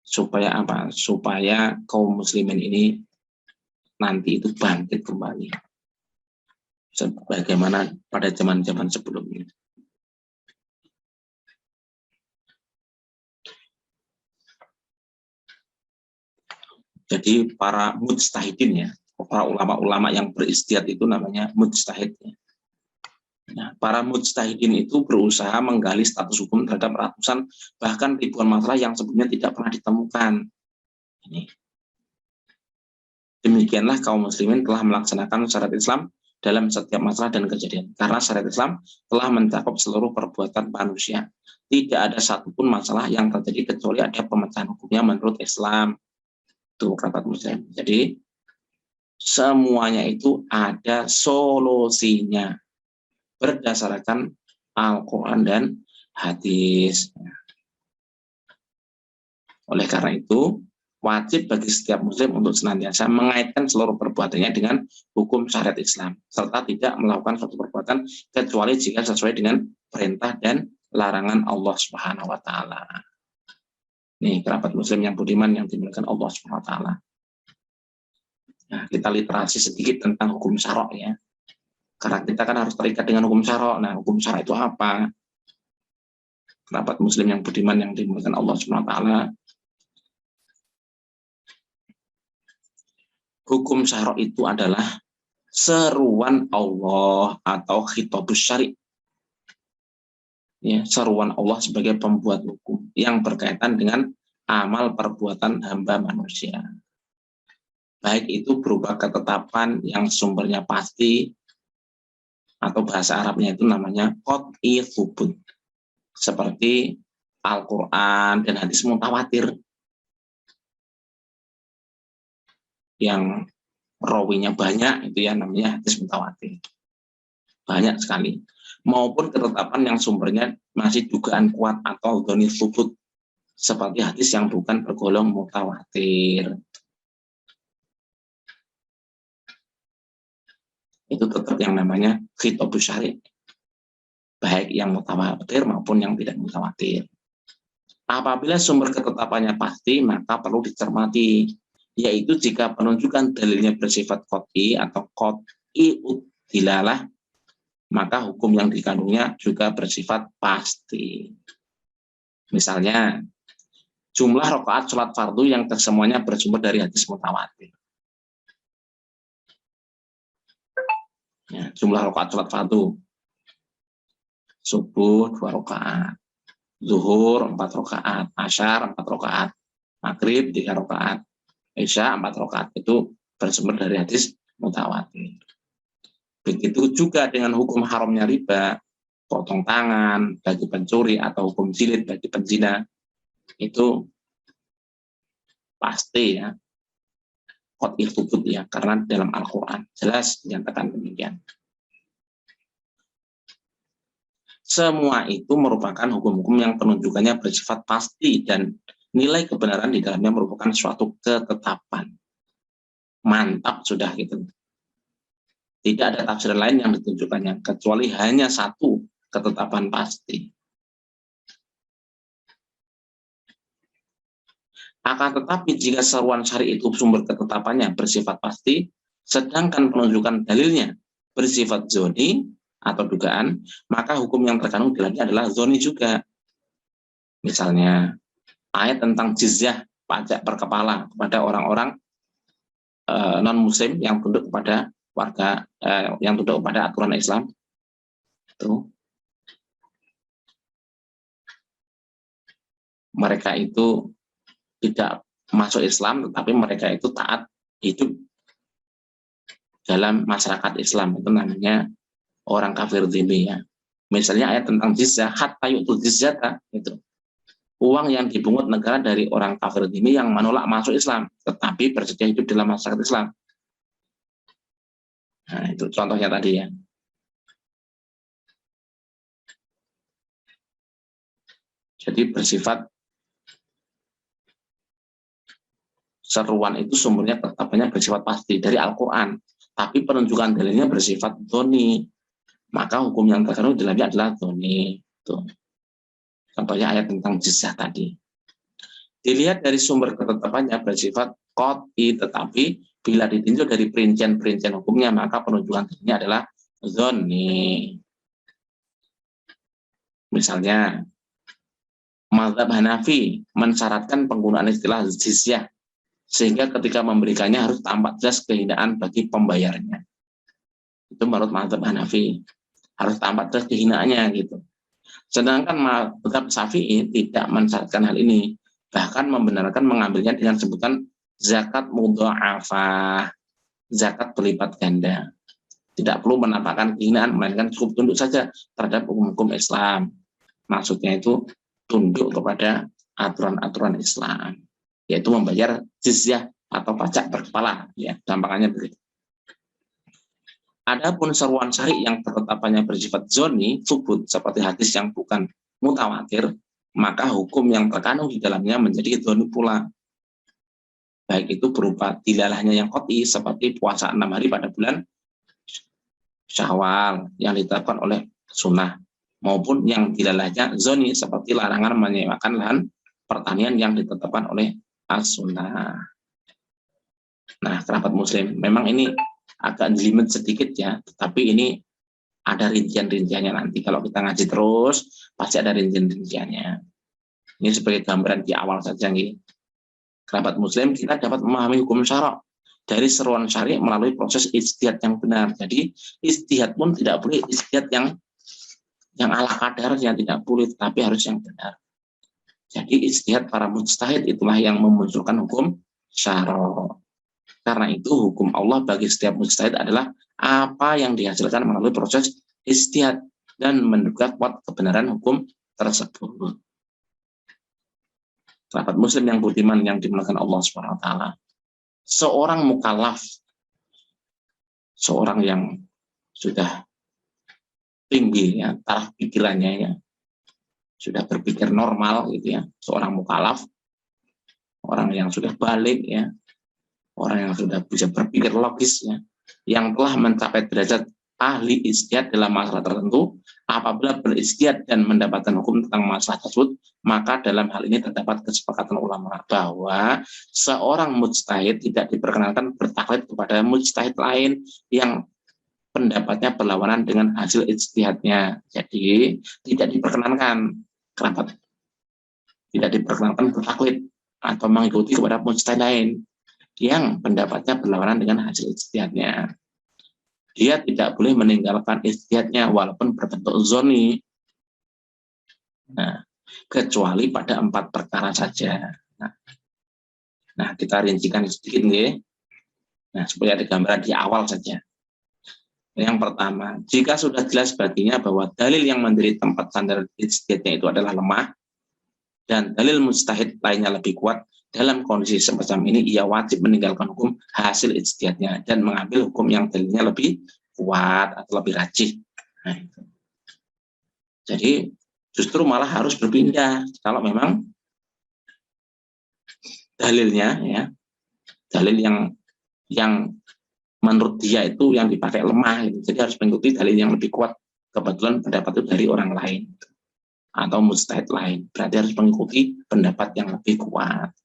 supaya apa? Supaya kaum muslimin ini nanti itu bangkit kembali sebagaimana pada zaman-zaman sebelumnya. Jadi para mujtahidin ya, para ulama-ulama yang beristihad itu namanya mujtahid ya. Nah, para mujtahidin itu berusaha menggali status hukum terhadap ratusan bahkan ribuan masalah yang sebelumnya tidak pernah ditemukan. Ini. Demikianlah kaum muslimin telah melaksanakan syariat Islam dalam setiap masalah dan kejadian. Karena syariat Islam telah mencakup seluruh perbuatan manusia. Tidak ada satupun masalah yang terjadi kecuali ada pemecahan hukumnya menurut Islam. Itu kerabat muslim. Jadi semuanya itu ada solusinya berdasarkan Al-Quran dan hadis. Oleh karena itu, wajib bagi setiap muslim untuk senantiasa mengaitkan seluruh perbuatannya dengan hukum syariat Islam, serta tidak melakukan suatu perbuatan kecuali jika sesuai dengan perintah dan larangan Allah Subhanahu wa taala. Nih, kerabat muslim yang budiman yang dimuliakan Allah Subhanahu wa taala. Nah, kita literasi sedikit tentang hukum syara ya. Karena kita kan harus terikat dengan hukum syara. Nah, hukum syara itu apa? Kerabat muslim yang budiman yang dimuliakan Allah Subhanahu wa taala. Hukum syara itu adalah seruan Allah atau khitabus syari'. Ya, seruan Allah sebagai pembuat hukum yang berkaitan dengan amal perbuatan hamba manusia. Baik itu berupa ketetapan yang sumbernya pasti, atau bahasa Arabnya itu namanya qat'i thubut. Seperti Al-Quran dan hadis mutawatir yang rawinya banyak, itu ya namanya hadis mutawatir. Banyak sekali. Maupun ketetapan yang sumbernya masih dugaan kuat atau dhoni thubut, seperti hadis yang bukan tergolong mutawatir. Itu tetap yang namanya khitabus syari', baik yang mutawatir maupun yang tidak mutawatir. Apabila sumber ketetapannya pasti, maka perlu dicermati, yaitu jika penunjukan dalilnya bersifat qat'i atau qat'i dilalah, maka hukum yang dikandungnya juga bersifat pasti. Misalnya, jumlah rakaat sholat fardu yang kesemuanya bersumber dari hadis mutawatir. Ya, jumlah rakaat sholat fardu, subuh 2 rakaat, zuhur 4 rakaat, asyar 4 rakaat, maghrib 3 rakaat, isya 4 rakaat, itu bersumber dari hadis mutawatir. Begitu juga dengan hukum haramnya riba, potong tangan bagi pencuri atau hukum jilid bagi penzina, itu pasti ya, qat'i thubut ya, karena dalam Al-Quran jelas dinyatakan demikian. Semua itu merupakan hukum-hukum yang penunjukannya bersifat pasti dan nilai kebenaran di dalamnya merupakan suatu ketetapan. Mantap sudah gitu. Tidak ada tafsir lain yang ditunjukkannya, kecuali hanya satu ketetapan pasti. Akan tetapi jika seruan syari' itu sumber ketetapannya bersifat pasti, sedangkan penunjukan dalilnya bersifat zoni atau dugaan, maka hukum yang terkandung di dalamnya adalah zoni juga. Misalnya, ayat tentang jizyah, pajak per kepala kepada orang-orang non-muslim yang tunduk kepada warga yang tunduk pada aturan Islam, itu mereka itu tidak masuk Islam, tetapi mereka itu taat hidup dalam masyarakat Islam, itu namanya orang kafir dhimmi ya. Misalnya ayat tentang jizyah, hatta yu'tul jizyata, itu uang yang dipungut negara dari orang kafir dhimmi yang menolak masuk Islam, tetapi bersedia hidup dalam masyarakat Islam. Nah, itu contohnya tadi ya. Jadi bersifat seruan itu sumbernya ketetapannya bersifat pasti dari Al-Quran, tapi penunjukan dalilnya bersifat dhoni, maka hukum yang terkandung di dalamnya adalah dhoni. Contohnya ayat tentang jizyah tadi. Dilihat dari sumber ketetapannya bersifat qat'i, tetapi bila ditinjau dari perincian-perincian hukumnya, maka penunjukan dalilnya adalah dhoni. Misalnya, mazhab Hanafi mensyaratkan penggunaan istilah jizyah, sehingga ketika memberikannya harus tampak jelas kehinaan bagi pembayarnya. Itu menurut mazhab Hanafi, harus tampak jelas kehinaannya gitu. Sedangkan mazhab Syafi'i tidak mensyaratkan hal ini, bahkan membenarkan mengambilnya dengan sebutan zakat mudha'afah, zakat berlipat ganda. Tidak perlu menampakkan kehinaan, melainkan cukup tunduk saja terhadap hukum-hukum Islam. Maksudnya itu tunduk kepada aturan-aturan Islam, yaitu membayar jizyah atau pajak berkepala, ya, gampangannya begitu. Adapun seruan syari yang ketetapannya bersifat zoni, subut seperti hadis yang bukan mutawatir, maka hukum yang terkandung di dalamnya menjadi zoni pula. Baik itu berupa dilalahnya yang qat'i seperti puasa 6 hari pada bulan Syawal yang ditetapkan oleh sunnah, maupun yang dilalahnya zoni seperti larangan menyewakan lahan pertanian yang ditetapkan oleh as-sunnah. Nah, kerabat muslim, memang ini agak jelimet sedikit ya, tetapi ini ada rincian-rinciannya nanti. Kalau kita ngaji terus, pasti ada rincian-rinciannya. Ini sebagai gambaran di awal saja nih. Kerabat muslim, kita dapat memahami hukum syara' dari seruan syari' melalui proses ijtihad yang benar. Jadi ijtihad pun tidak boleh ijtihad yang ala kadarnya, tidak boleh, tetapi harus yang benar. Jadi ijtihad para mujtahid itulah yang memunculkan hukum syara'. Karena itu hukum Allah bagi setiap mujtahid adalah apa yang dihasilkan melalui proses ijtihad dan menduga kuat kebenaran hukum tersebut. Sahabat muslim yang budiman yang dimuliakan Allah SWT, seorang mukallaf, seorang yang sudah tinggi ya taraf pikirannya ya, sudah berpikir normal gitu ya, seorang mukallaf, orang yang sudah balik ya, orang yang sudah bisa berpikir logis ya, yang telah mencapai derajat ahli ijtihad dalam masalah tertentu, apabila berijtihad dan mendapatkan hukum tentang masalah tersebut, maka dalam hal ini terdapat kesepakatan ulama bahwa seorang mujtahid tidak diperkenankan bertaklid kepada mujtahid lain yang pendapatnya berlawanan dengan hasil ijtihadnya. Jadi tidak diperkenankan, kerabat, tidak diperkenankan bertaklid atau mengikuti kepada mujtahid lain yang pendapatnya berlawanan dengan hasil ijtihadnya. Dia tidak boleh meninggalkan ijtihadnya walaupun berbentuk zoni. Nah, kecuali pada 4 perkara saja. Nah, kita rincikan sedikit nih. Nah, supaya ada gambaran di awal saja. Yang pertama, jika sudah jelas baginya bahwa dalil yang menjadi tempat sandar ijtihadnya itu adalah lemah dan dalil mujtahid lainnya lebih kuat, dalam kondisi semacam ini ia wajib meninggalkan hukum hasil ijtihadnya dan mengambil hukum yang dalilnya lebih kuat atau lebih rajih. Nah, itu. Jadi justru malah harus berpindah kalau memang dalilnya ya, dalil yang menurut dia itu yang dipakai lemah gitu. Jadi harus mengikuti dalil yang lebih kuat. Kebetulan pendapat itu dari orang lain atau mujtahid lain. Berarti harus mengikuti pendapat yang lebih kuat.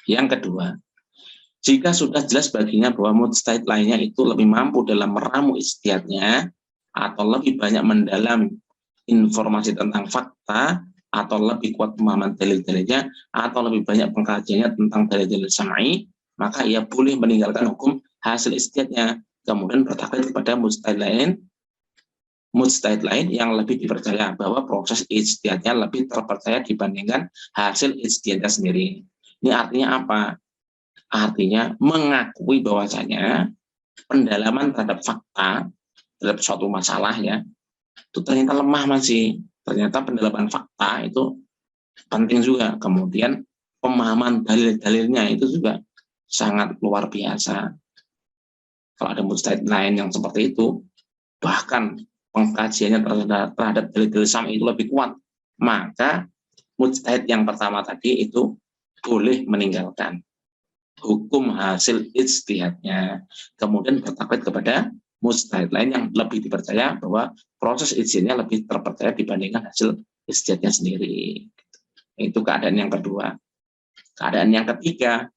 Yang kedua, jika sudah jelas baginya bahwa mujtahid lainnya itu lebih mampu dalam meramu ijtihadnya atau lebih banyak mendalam informasi tentang fakta atau lebih kuat pemahaman dalil-dalilnya atau lebih banyak pengkajiannya tentang dalil-dalil syar'i, maka ia boleh meninggalkan hukum hasil ijtihadnya, kemudian bertaklid kepada mujtahid lain yang lebih dipercaya, bahwa proses ijtihadnya lebih terpercaya dibandingkan hasil ijtihadnya sendiri. Ini artinya apa? Artinya mengakui bahwasanya pendalaman terhadap fakta terhadap suatu masalah ya itu ternyata lemah masih. Ternyata pendalaman fakta itu penting juga. Kemudian pemahaman dalil-dalilnya itu juga sangat luar biasa. Kalau ada mujtahid lain yang seperti itu, bahkan pengkajiannya terhadap dalil-dalil syar'i itu lebih kuat, maka mujtahid yang pertama tadi itu boleh meninggalkan hukum hasil ijtihadnya, kemudian bertaklid kepada mujtahid lain yang lebih dipercaya bahwa proses ijtihadnya lebih terpercaya dibandingkan hasil ijtihadnya sendiri. Itu keadaan yang kedua. Keadaan yang ketiga,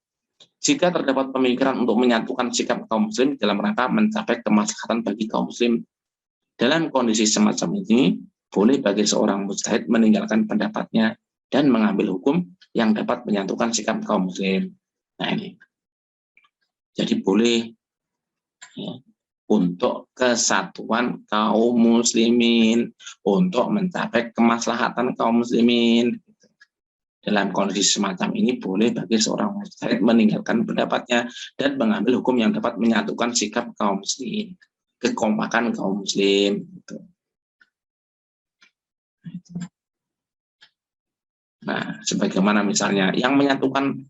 jika terdapat pemikiran untuk menyatukan sikap kaum muslim dalam rangka mencapai kemaslahatan bagi kaum muslim, dalam kondisi semacam ini boleh bagi seorang mujtahid meninggalkan pendapatnya dan mengambil hukum yang dapat menyatukan sikap kaum muslim. Nah ini, jadi boleh ya, untuk kesatuan kaum muslimin, untuk mencapai kemaslahatan kaum muslimin. Dalam kondisi semacam ini boleh bagi seorang mujtahid meninggalkan pendapatnya dan mengambil hukum yang dapat menyatukan sikap kaum muslim, kekompakan kaum muslim. Nah, sebagaimana misalnya yang menyatukan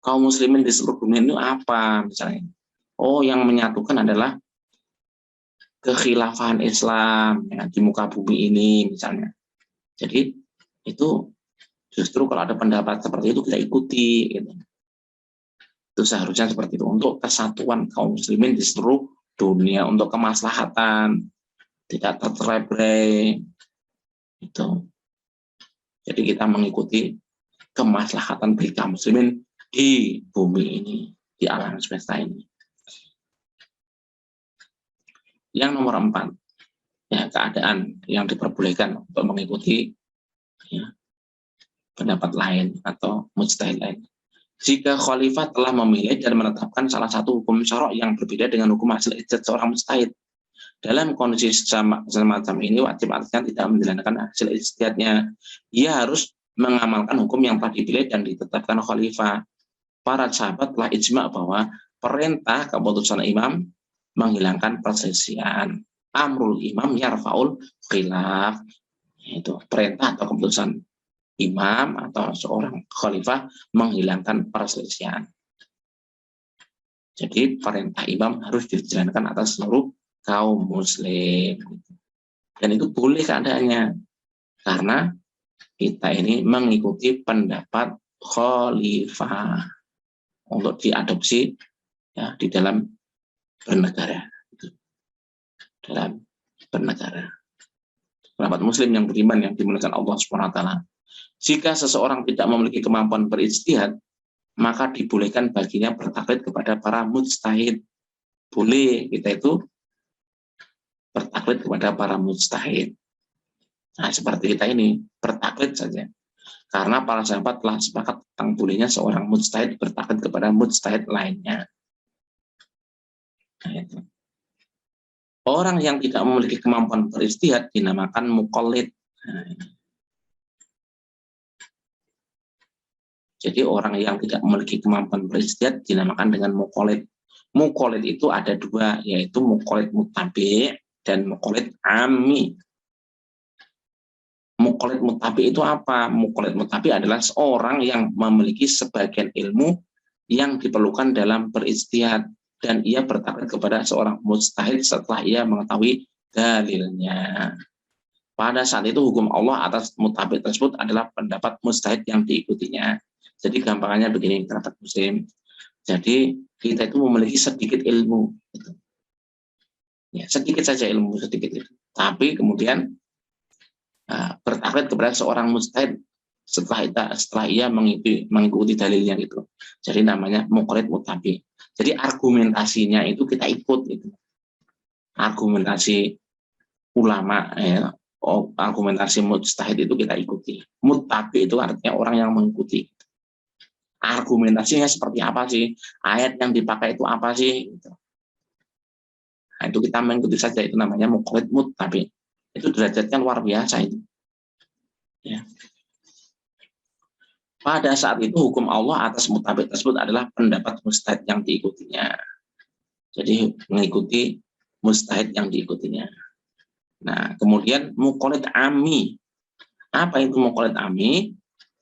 kaum muslimin di seluruh dunia itu apa misalnya? Oh, yang menyatukan adalah kekhilafahan Islam ya, di muka bumi ini misalnya. Jadi itu justru kalau ada pendapat seperti itu kita ikuti gitu. Itu seharusnya seperti itu untuk kesatuan kaum muslimin di seluruh dunia, untuk kemaslahatan, tidak tercerai itu. Jadi kita mengikuti kemaslahatan bagi kaum muslimin di bumi ini, di alam semesta ini. Yang nomor 4, ya, keadaan yang diperbolehkan untuk mengikuti ya, pendapat lain atau mujtahid lain. Jika khalifah telah memilih dan menetapkan salah satu hukum syara' yang berbeda dengan hukum hasil ijtihad seorang mujtahid, dalam kondisi semacam ini wajib artinya tidak menjalankan hasil ijtihadnya. Ia harus mengamalkan hukum yang telah dipilih dan ditetapkan khalifah. Para sahabat telah ijma' bahwa perintah keputusan imam menghilangkan perselisihan. Amrul imam yarfa'ul khilaf. Itu perintah atau keputusan imam atau seorang khalifah menghilangkan perselisihan. Jadi perintah imam harus dijalankan atas seluruh kaum muslim. Dan itu boleh keadaannya. Karena kita ini mengikuti pendapat khalifah untuk diadopsi ya, di dalam bernegara. Dalam bernegara. Pendapat muslim yang beriman yang dimuliakan Allah SWT. Jika seseorang tidak memiliki kemampuan berijtihad, maka dibolehkan baginya bertaklid kepada para mujtahid. Boleh kita itu bertaklid kepada para mujtahid. Nah, seperti kita ini, bertaklid saja. Karena para sahabat telah sepakat tentang bolehnya seorang mujtahid bertaklid kepada mujtahid lainnya. Nah, itu. Orang yang tidak memiliki kemampuan berijtihad dinamakan muqallid. Nah, jadi orang yang tidak memiliki kemampuan berijtihad dinamakan dengan muqallid. Muqallid itu ada dua, yaitu muqallid muttabi' dan muqallid ammi. Muqallid muttabi' itu apa? Muqallid muttabi' adalah seorang yang memiliki sebagian ilmu yang diperlukan dalam berijtihad dan ia bertaklid kepada seorang mujtahid setelah ia mengetahui dalilnya. Pada saat itu hukum Allah atas muttabi' tersebut adalah pendapat mujtahid yang diikutinya. Jadi gampangannya begini, kerabat muslim. Jadi kita itu memiliki sedikit ilmu, gitu. Ya, sedikit saja ilmu, sedikit itu. Tapi kemudian bertaklid kepada seorang mujtahid setelah ia mengikuti dalilnya gitu. Jadi namanya muqallid muttabi'. Jadi argumentasinya itu kita ikut gitu. Argumentasi ulama ya, argumentasi mujtahid itu kita ikuti. Muttabi' itu artinya orang yang mengikuti. Argumentasinya seperti apa sih? Ayat yang dipakai itu apa sih? Gitu. Nah, itu kita mengikuti saja, itu namanya muqallid muttabi'. Itu derajatnya luar biasa itu. Ya. Pada saat itu hukum Allah atas muttabi' tersebut adalah pendapat mujtahid yang diikutinya. Jadi mengikuti mujtahid yang diikutinya. Nah, kemudian muqallid ammi. Apa itu muqallid ammi?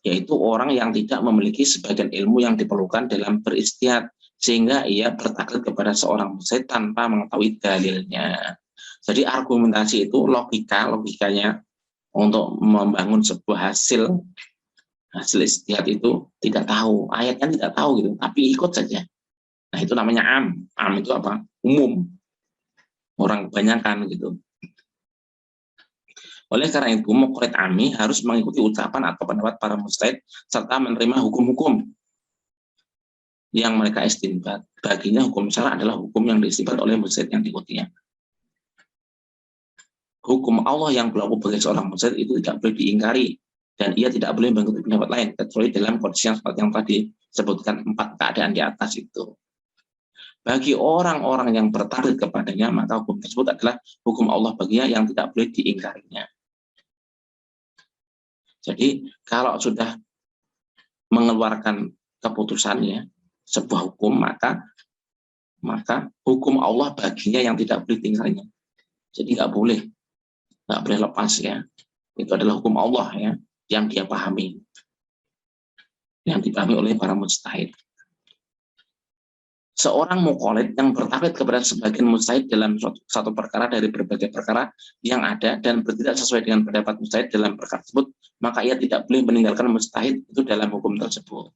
Yaitu orang yang tidak memiliki sebagian ilmu yang diperlukan dalam berijtihad sehingga ia bertaklid kepada seorang mujtahid tanpa mengetahui dalilnya. Jadi argumentasi itu logikanya untuk membangun sebuah hasil ijtihad itu tidak tahu, ayatnya tidak tahu gitu, tapi ikut saja. Nah, itu namanya am. Am itu apa? Umum. Orang kebanyakan gitu. Oleh karena itu, muqallid ammi harus mengikuti ucapan atau pendapat para mujtahid serta menerima hukum-hukum yang mereka istinbat. Baginya hukum syara' adalah hukum yang diistinbat oleh mujtahid yang diikutinya. Hukum Allah yang berlaku bagi seorang mujtahid itu tidak boleh diingkari dan ia tidak boleh mengikuti pendapat lain kecuali dalam kondisi yang seperti yang tadi disebutkan 4 keadaan di atas itu. Bagi orang-orang yang bertaklid kepadanya, maka hukum tersebut adalah hukum Allah baginya yang tidak boleh diingkarinya. Jadi kalau sudah mengeluarkan keputusannya sebuah hukum, maka hukum Allah baginya yang tidak boleh diingkarinya. Jadi nggak boleh lepas ya. Itu adalah hukum Allah ya, yang dia pahami, yang dipahami oleh para mujtahid. seorang mukallid yang bertaklid kepada sebagian mujtahid dalam satu perkara dari berbagai perkara yang ada dan bertindak sesuai dengan pendapat mujtahid dalam perkara tersebut, maka ia tidak boleh meninggalkan mujtahid itu dalam hukum tersebut.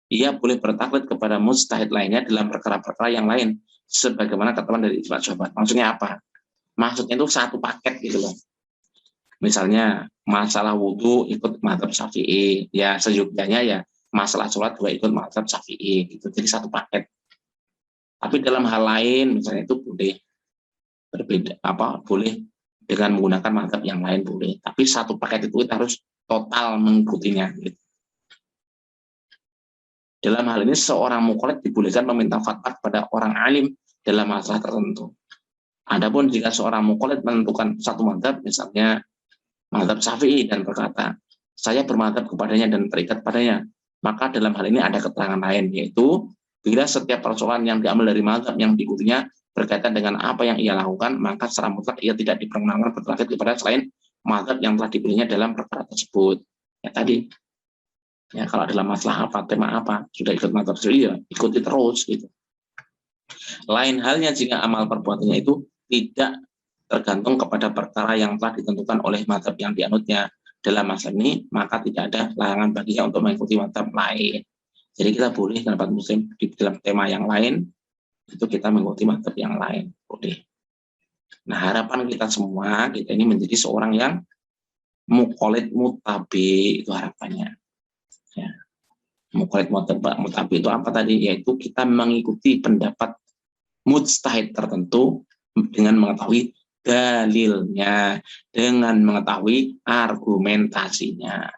Ia boleh bertaklid kepada mujtahid lainnya dalam perkara-perkara yang lain, sebagaimana ketentuan dari ijma' sahabat. Maksudnya apa? Maksudnya itu satu paket gitu loh. Misalnya masalah wudhu ikut mazhab Syafi'i, ya seyogyanya ya masalah sholat juga ikut mazhab Syafi'i gitu. Jadi satu paket. Tapi dalam hal lain misalnya itu boleh berbeda, boleh dengan menggunakan mazhab yang lain boleh. Tapi satu paket itu kita harus total mengikutinya. Gitu. Dalam hal ini seorang mukallid dibolehkan meminta fatwa kepada orang alim dalam masalah tertentu. Adapun jika seorang mukallid menentukan satu mazhab, misalnya mazhab Syafi'i dan berkata, saya bermazhab kepadanya dan terikat padanya, maka dalam hal ini ada keterangan lain, yaitu bila setiap persoalan yang diambil dari mazhab yang diikutinya berkaitan dengan apa yang ia lakukan, maka secara mutlak ia tidak diperkenankan bertaklid kepada selain mazhab yang telah dipilihnya dalam perkara tersebut. Ya tadi, ya kalau dalam masalah apa, tema apa, sudah ikut mazhab Syafi'i ya ikuti terus gitu. Lain halnya jika amal perbuatannya itu tidak tergantung kepada perkara yang telah ditentukan oleh mazhab yang dianutnya dalam masalah ini, maka tidak ada larangan baginya untuk mengikuti mazhab lain. Jadi kita boleh dapat muslim di dalam tema yang lain, itu kita mengikuti mazhab yang lain. Boleh. Nah harapan kita semua, kita ini menjadi seorang yang mukallid mutabi, itu harapannya. Ya. Mukallid mutabi itu apa tadi? Yaitu kita mengikuti pendapat mujtahid tertentu dengan mengetahui dalilnya, dengan mengetahui argumentasinya.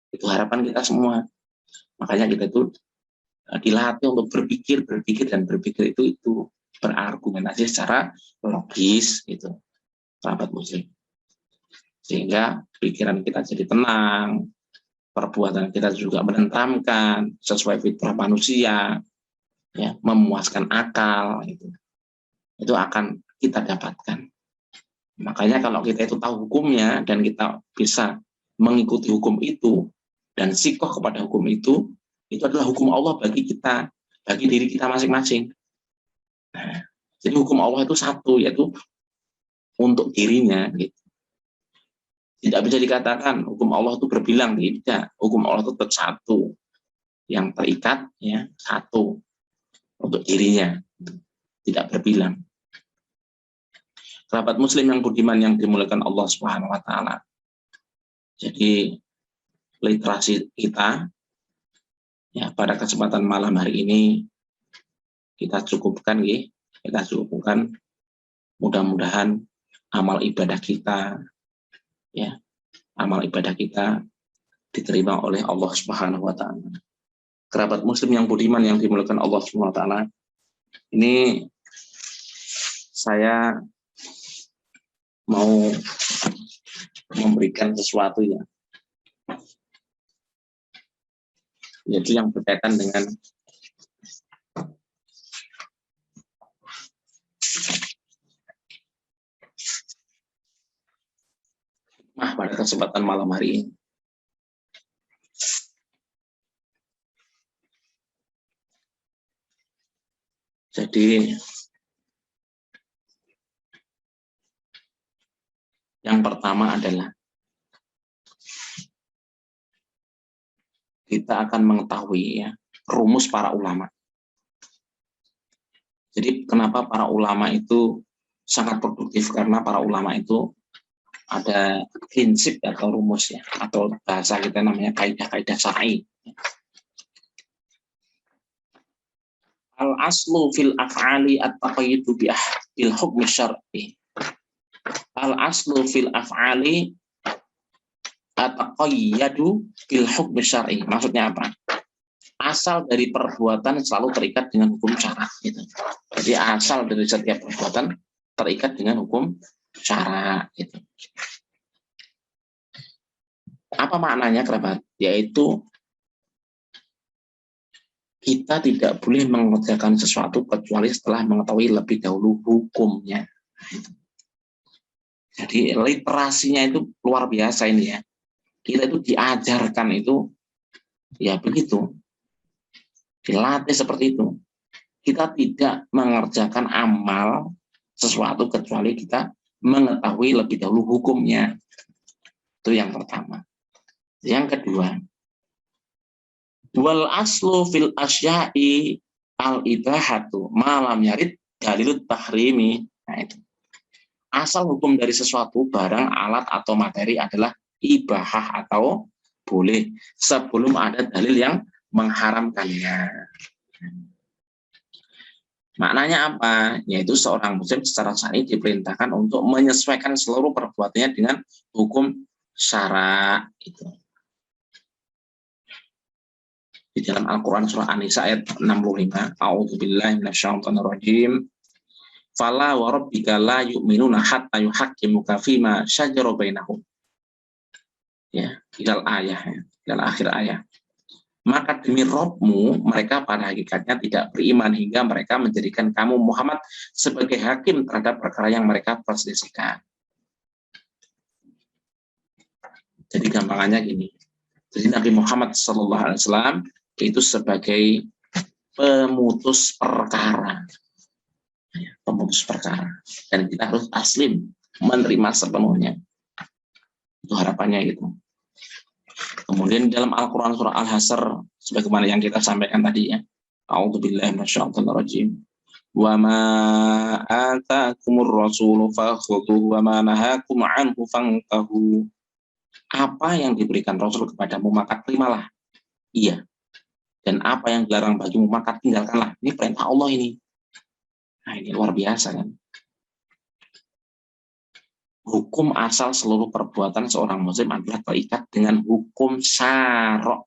Itu harapan kita semua. Makanya kita itu dilatih untuk berpikir itu berargumentasi secara logis itu, sahabat muslim. Sehingga pikiran kita jadi tenang, perbuatan kita juga menenteramkan sesuai fitrah manusia, ya, memuaskan akal itu akan kita dapatkan. Makanya kalau kita itu tahu hukumnya dan kita bisa mengikuti hukum itu dan sikoh kepada hukum itu adalah hukum Allah bagi kita, bagi diri kita masing-masing. Nah, jadi hukum Allah itu satu, yaitu untuk dirinya. Gitu. Tidak bisa dikatakan hukum Allah itu berbilang, tidak. Hukum Allah itu tetap satu, yang terikat ya satu untuk dirinya, tidak berbilang. Sahabat muslim yang budiman yang dimuliakan Allah Subhanahu wa taala. Jadi literasi kita ya pada kesempatan malam hari ini kita cukupkan ya, mudah-mudahan amal ibadah kita ya, amal ibadah kita diterima oleh Allah Subhanahu wa taala. Kerabat muslim yang budiman yang dimuliakan Allah Subhanahu wa taala. Ini saya mau memberikan sesuatu ya, yaitu yang berkaitan dengan pada kesempatan malam hari ini. Jadi yang pertama adalah kita akan mengetahui ya rumus para ulama. Jadi kenapa para ulama itu sangat produktif, karena para ulama itu ada prinsip atau rumus ya, atau bahasa kita namanya kaidah-kaidah syar'i. Al aslu fil af'ali at-taqayyudu bil hukm syar'i. Al aslu fil af'ali at-taqayyudu bil hukm syar'i. Maksudnya apa? Asal dari perbuatan selalu terikat dengan hukum syara gitu. Jadi asal dari setiap perbuatan terikat dengan hukum syara gitu. Apa maknanya kerabat? Yaitu kita tidak boleh mengerjakan sesuatu kecuali setelah mengetahui lebih dahulu hukumnya. Jadi literasinya itu luar biasa ini ya. Kita itu diajarkan itu ya begitu, dilatih seperti itu. kita tidak mengerjakan amal sesuatu kecuali kita mengetahui lebih dahulu hukumnya. Itu yang pertama. Yang kedua, wal aslu fil asya'i al ibahatu malam yarid dalilut tahrimi. Nah, itu asal hukum dari sesuatu barang, alat atau materi adalah ibahah atau boleh sebelum ada dalil yang mengharamkannya. Maknanya apa? Yaitu seorang muslim secara syar'i diperintahkan untuk menyesuaikan seluruh perbuatannya dengan hukum syara itu. Di dalam Al-Quran surah An-Nisa ayat 65, A'udzubillahi minasyaitonirrajim. Fala wa rabbika la yu'minuna hatta yuhaqqimuka fima syajara bainahum. Ya, ilal ayah, ya, ilal akhir ayah. Maka demi Rabb-mu, mereka pada hakikatnya tidak beriman hingga mereka menjadikan kamu Muhammad sebagai hakim terhadap perkara yang mereka perselisihkan. Jadi gampangannya gini. Jadi Nabi Muhammad SAW itu sebagai pemutus perkara. Pemutus perkara. Dan kita harus taslim, menerima sepenuhnya. Itu harapannya gitu. Kemudian dalam Al-Quran surah Al-Hasr, sebagaimana yang kita sampaikan tadi ya, A'udzubillahi minasyaitonirrajim. Wa ma atakumur rasulu fakhudhuhu wa ma nahakum anhu fantahu. Apa yang diberikan Rasul kepadamu maka terimalah. Iya. Dan apa yang dilarang bagimu maka tinggalkanlah. Ini perintah Allah ini. Nah, ini luar biasa kan. Hukum asal seluruh perbuatan seorang muslim adalah terikat dengan hukum syara'.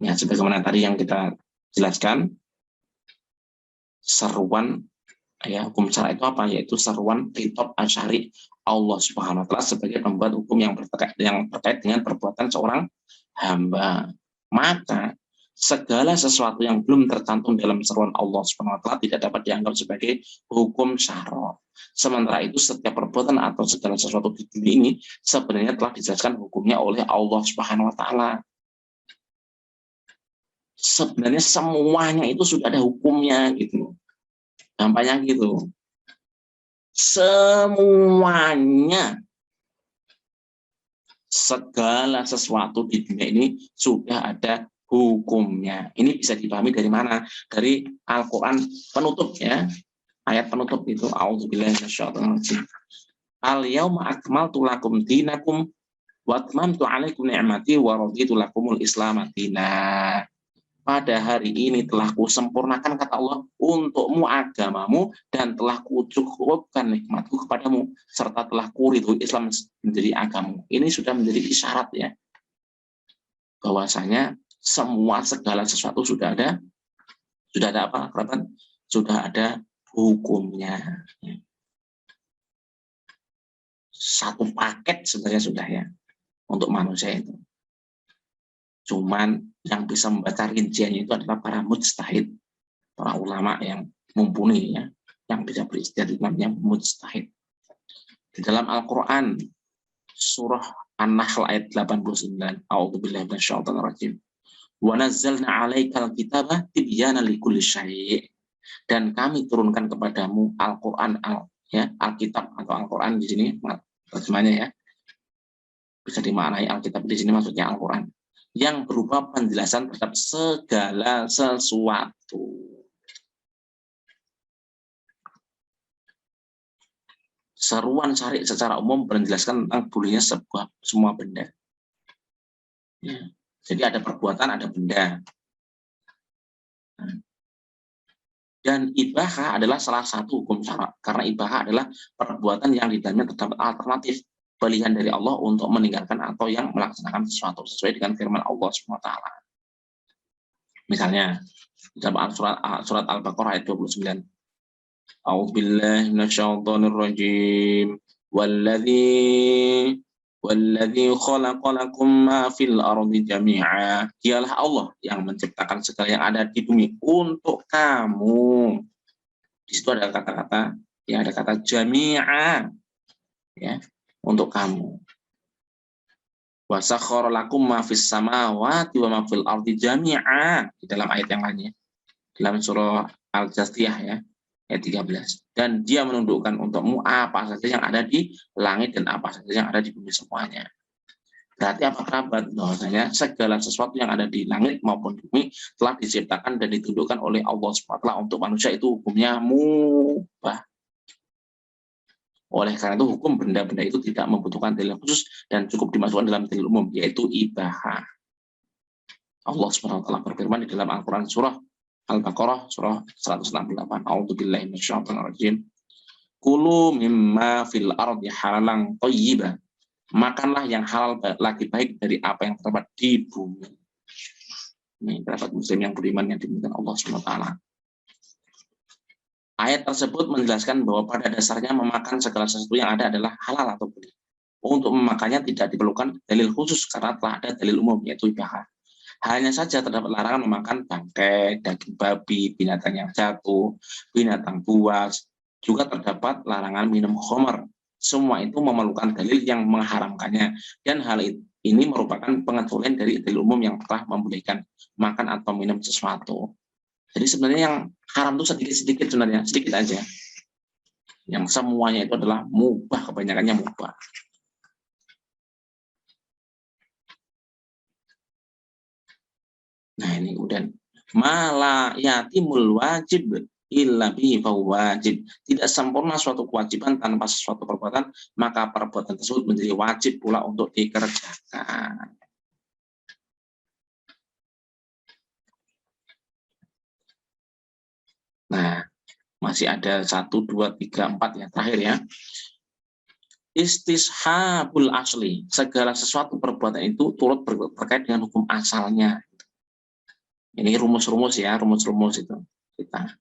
Ya, sebagaimana tadi yang kita jelaskan, seruan ya hukum syara' itu apa? Yaitu seruan kitab asyari Allah Subhanahu wa taala sebagai pembuat hukum yang terkait dengan perbuatan seorang hamba. Maka segala sesuatu yang belum tercantum dalam seruan Allah Subhanahu wa taala tidak dapat dianggap sebagai hukum syara'. Sementara itu setiap perbuatan atau segala sesuatu di dunia ini sebenarnya telah dijelaskan hukumnya oleh Allah Subhanahu wa taala. Sebenarnya semuanya itu sudah ada hukumnya gitu. Gampangnya gitu. Semuanya, segala sesuatu di dunia ini sudah ada hukumnya. Ini bisa dipahami dari mana? Dari Al-Quran penutup ya. Ayat penutup itu, A'udzubillahi minasyaitonirrajim. Al-yauma akmaltu lakum dinakum wa atmamtu 'alaikum ni'mati wa raditu lakumul Islam dina. Pada hari ini telah kusempurnakan, kata Allah, untukmu agamamu dan telah kucukupkan nikmatku kepadamu serta telah kuridhoi Islam menjadi agamamu. Ini sudah menjadi isyarat ya bahwasanya semua segala sesuatu sudah ada apa? Sudah ada hukumnya. Satu paket sebenarnya sudah ya untuk manusia itu. Cuman yang bisa membaca rinciannya itu adalah para mujtahid, para ulama yang mumpuni ya, yang bisa beristihad namanya mujtahid. Di dalam Al-Qur'an surah An-Nahl ayat 89, A'udzubillahi minasyaitonirrajim. Wa nazzalna 'alaikal kitaba tibyanan likulli syai'. Dan kami turunkan kepadamu Al-Qur'an ya, Alkitab atau Al-Qur'an di sini terjemahnya ya. Bisa dimaknai Alkitab di sini maksudnya Al-Qur'an. Yang berupa penjelasan terhadap segala sesuatu. Seruan syari' secara umum menjelaskan tentang bolehnya semua benda. Ya. Jadi ada perbuatan, ada benda. Dan ibahah adalah salah satu hukum syara'. Karena ibahah adalah perbuatan yang di dalamnya terdapat alternatif pilihan dari Allah untuk meninggalkan atau yang melaksanakan sesuatu sesuai dengan firman Allah SWT. Misalnya dalam surat Al-Baqarah ayat 29. A'udzubillahi minasyaitonirrajim. Walladzi khalaqa lakum ma fil ardi jami'a. Dialah Allah yang menciptakan segala yang ada di bumi untuk kamu. Di situ ada kata-kata, ya ada kata jami'a. Ya. Untuk kamu. Wa sakhkhara lakum ma fis samawati wa ma fil ardi jami'a, di dalam ayat yang lainnya. Dalam surah Al-Jathiyah ya, ayat 13. Dan dia menundukkan untukmu apa saja yang ada di langit dan apa saja yang ada di bumi semuanya. Berarti apa kabar? Bahwasanya segala sesuatu yang ada di langit maupun di bumi telah diciptakan dan ditundukkan oleh Allah SWT untuk manusia, itu hukumnya mubah. Oleh karena itu hukum benda-benda itu tidak membutuhkan dalil khusus dan cukup dimasukkan dalam dalil umum, yaitu ibahah. Allah SWT berfirman di dalam Al-Quran surah Al-Baqarah surah 168. A'udzubillahi minasyaitonirrajim. Kulu mimma fil ardi halalan thayyiban. Makanlah yang halal lagi baik dari apa yang terdapat di bumi. Ini terdapat muslim yang beriman yang dimuliakan Allah SWT. Ayat tersebut menjelaskan bahwa pada dasarnya memakan segala sesuatu yang ada adalah halal atau boleh. Untuk memakannya tidak diperlukan dalil khusus karena telah ada dalil umum, yaitu ibahah. Hanya saja terdapat larangan memakan bangkai, daging babi, binatang yang jatuh, binatang buas. Juga terdapat larangan minum khamr. Semua itu memerlukan dalil yang mengharamkannya, dan hal ini merupakan pengecualian dari dalil umum yang telah membolehkan makan atau minum sesuatu. Jadi sebenarnya yang haram itu sedikit-sedikit, sebenarnya sedikit aja. Yang semuanya itu adalah mubah, kebanyakannya mubah. Nah ini kemudian mala yatimul wajib illa bihi wajib. Tidak sempurna suatu kewajiban tanpa sesuatu perbuatan, maka perbuatan tersebut menjadi wajib pula untuk dikerjakan. Nah, masih ada 1, 2, 3, 4 yang terakhir ya. Istishabul asli. Segala sesuatu perbuatan itu turut berkait dengan hukum asalnya. Ini rumus-rumus ya, rumus-rumus itu. Kita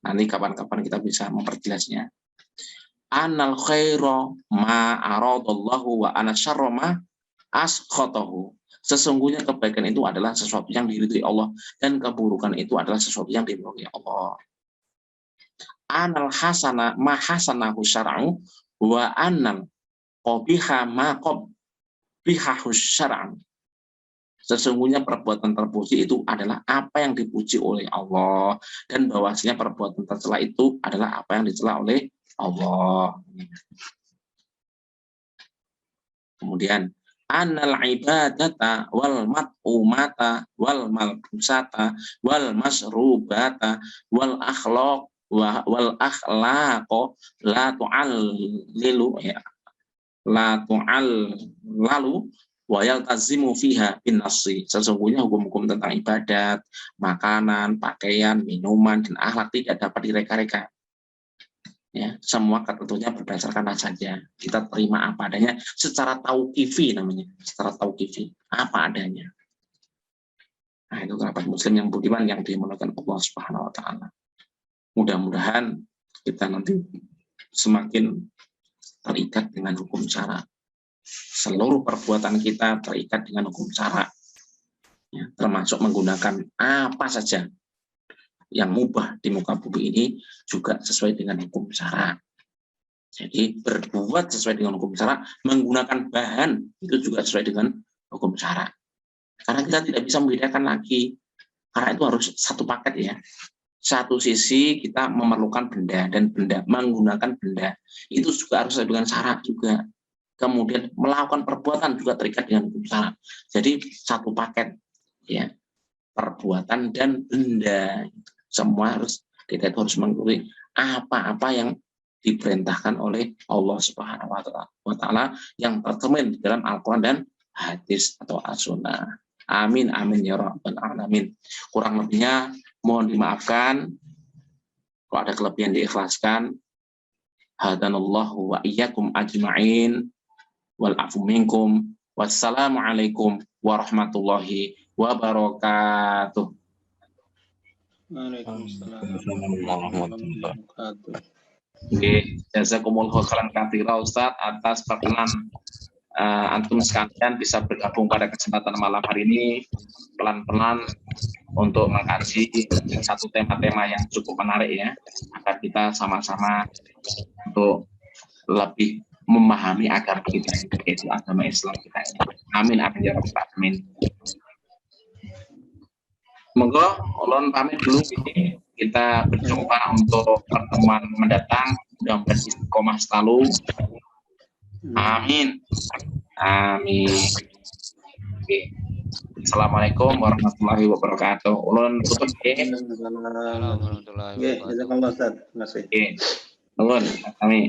nanti kapan-kapan kita bisa memperjelasnya. Anal khairu ma aradallahu wa ana syarra ma askhatahu. Sesungguhnya kebaikan itu adalah sesuatu yang diridhoi Allah dan keburukan itu adalah sesuatu yang dimurkai Allah. Anal hasana ma hasanahu syar'u wa anal qabiha ma qabihahu syar'u. Sesungguhnya perbuatan terpuji itu adalah apa yang dipuji oleh Allah, dan bahwasanya perbuatan tercela itu adalah apa yang dicela oleh Allah. Kemudian annal ibadata wal mat'umata wal malbusata wal masrubata wal akhlaq wal akhlaqo la tu'allilu ya la tu'allalu wa yaltazimu fiha bin nasi. Sesungguhnya hukum-hukum tentang ibadat, makanan, pakaian, minuman, dan akhlak tidak dapat direka-reka. Ya, semua tentunya berdasarkan saja. Kita terima apa adanya secara tauqifi namanya, secara tauqifi, apa adanya. Nah, itu kerabat muslim yang budiman yang dimuliakan Allah Subhanahu wa taala. Mudah-mudahan kita nanti semakin terikat dengan hukum syara. Seluruh perbuatan kita terikat dengan hukum syara, ya, termasuk menggunakan apa saja yang mubah di muka bumi ini juga sesuai dengan hukum syara. Jadi berbuat sesuai dengan hukum syara, menggunakan bahan itu juga sesuai dengan hukum syara. Karena kita tidak bisa membedakan lagi, karena itu harus satu paket ya. Satu sisi kita memerlukan benda, dan benda menggunakan benda itu juga harus sesuai dengan syara juga. Kemudian melakukan perbuatan juga terikat dengan hukum syara. Jadi satu paket ya, perbuatan dan benda semua harus, kita itu harus mengikuti apa-apa yang diperintahkan oleh Allah Subhanahu wa taala yang tercermin di dalam Al-Qur'an dan hadis atau as-sunnah. Amin amin ya rabbal alamin. Kurang lebihnya mohon dimaafkan, kalau ada kelebihan diikhlaskan. Hadanallahu wa iyyakum ajma'in. Wal afu minkum. Wassalamualaikum warahmatullahi wabarakatuh. Waalaikumsalam warahmatullahi wabarakatuh. Oke, jazakumullahu khairan katsira Ustaz atas perkenan antum sekalian bisa bergabung pada kesempatan malam hari ini pelan-pelan untuk mengkaji satu tema-tema yang cukup menarik ya, agar kita sama-sama untuk lebih memahami agama kita, yaitu agama Islam kita. Amin amin ya rabbal alamin. Monggo ulun pamit dulu, kita berjumpa untuk pertemuan mendatang, mudah-mudahan istiqomah selalu. Amin. Amin. Oke. Assalamualaikum warahmatullahi wabarakatuh. Ulun tutup ya. Assalamualaikum warahmatullahi wabarakatuh. Jazakallah Ustaz. Terima kasih. Oke. Nuwun kami.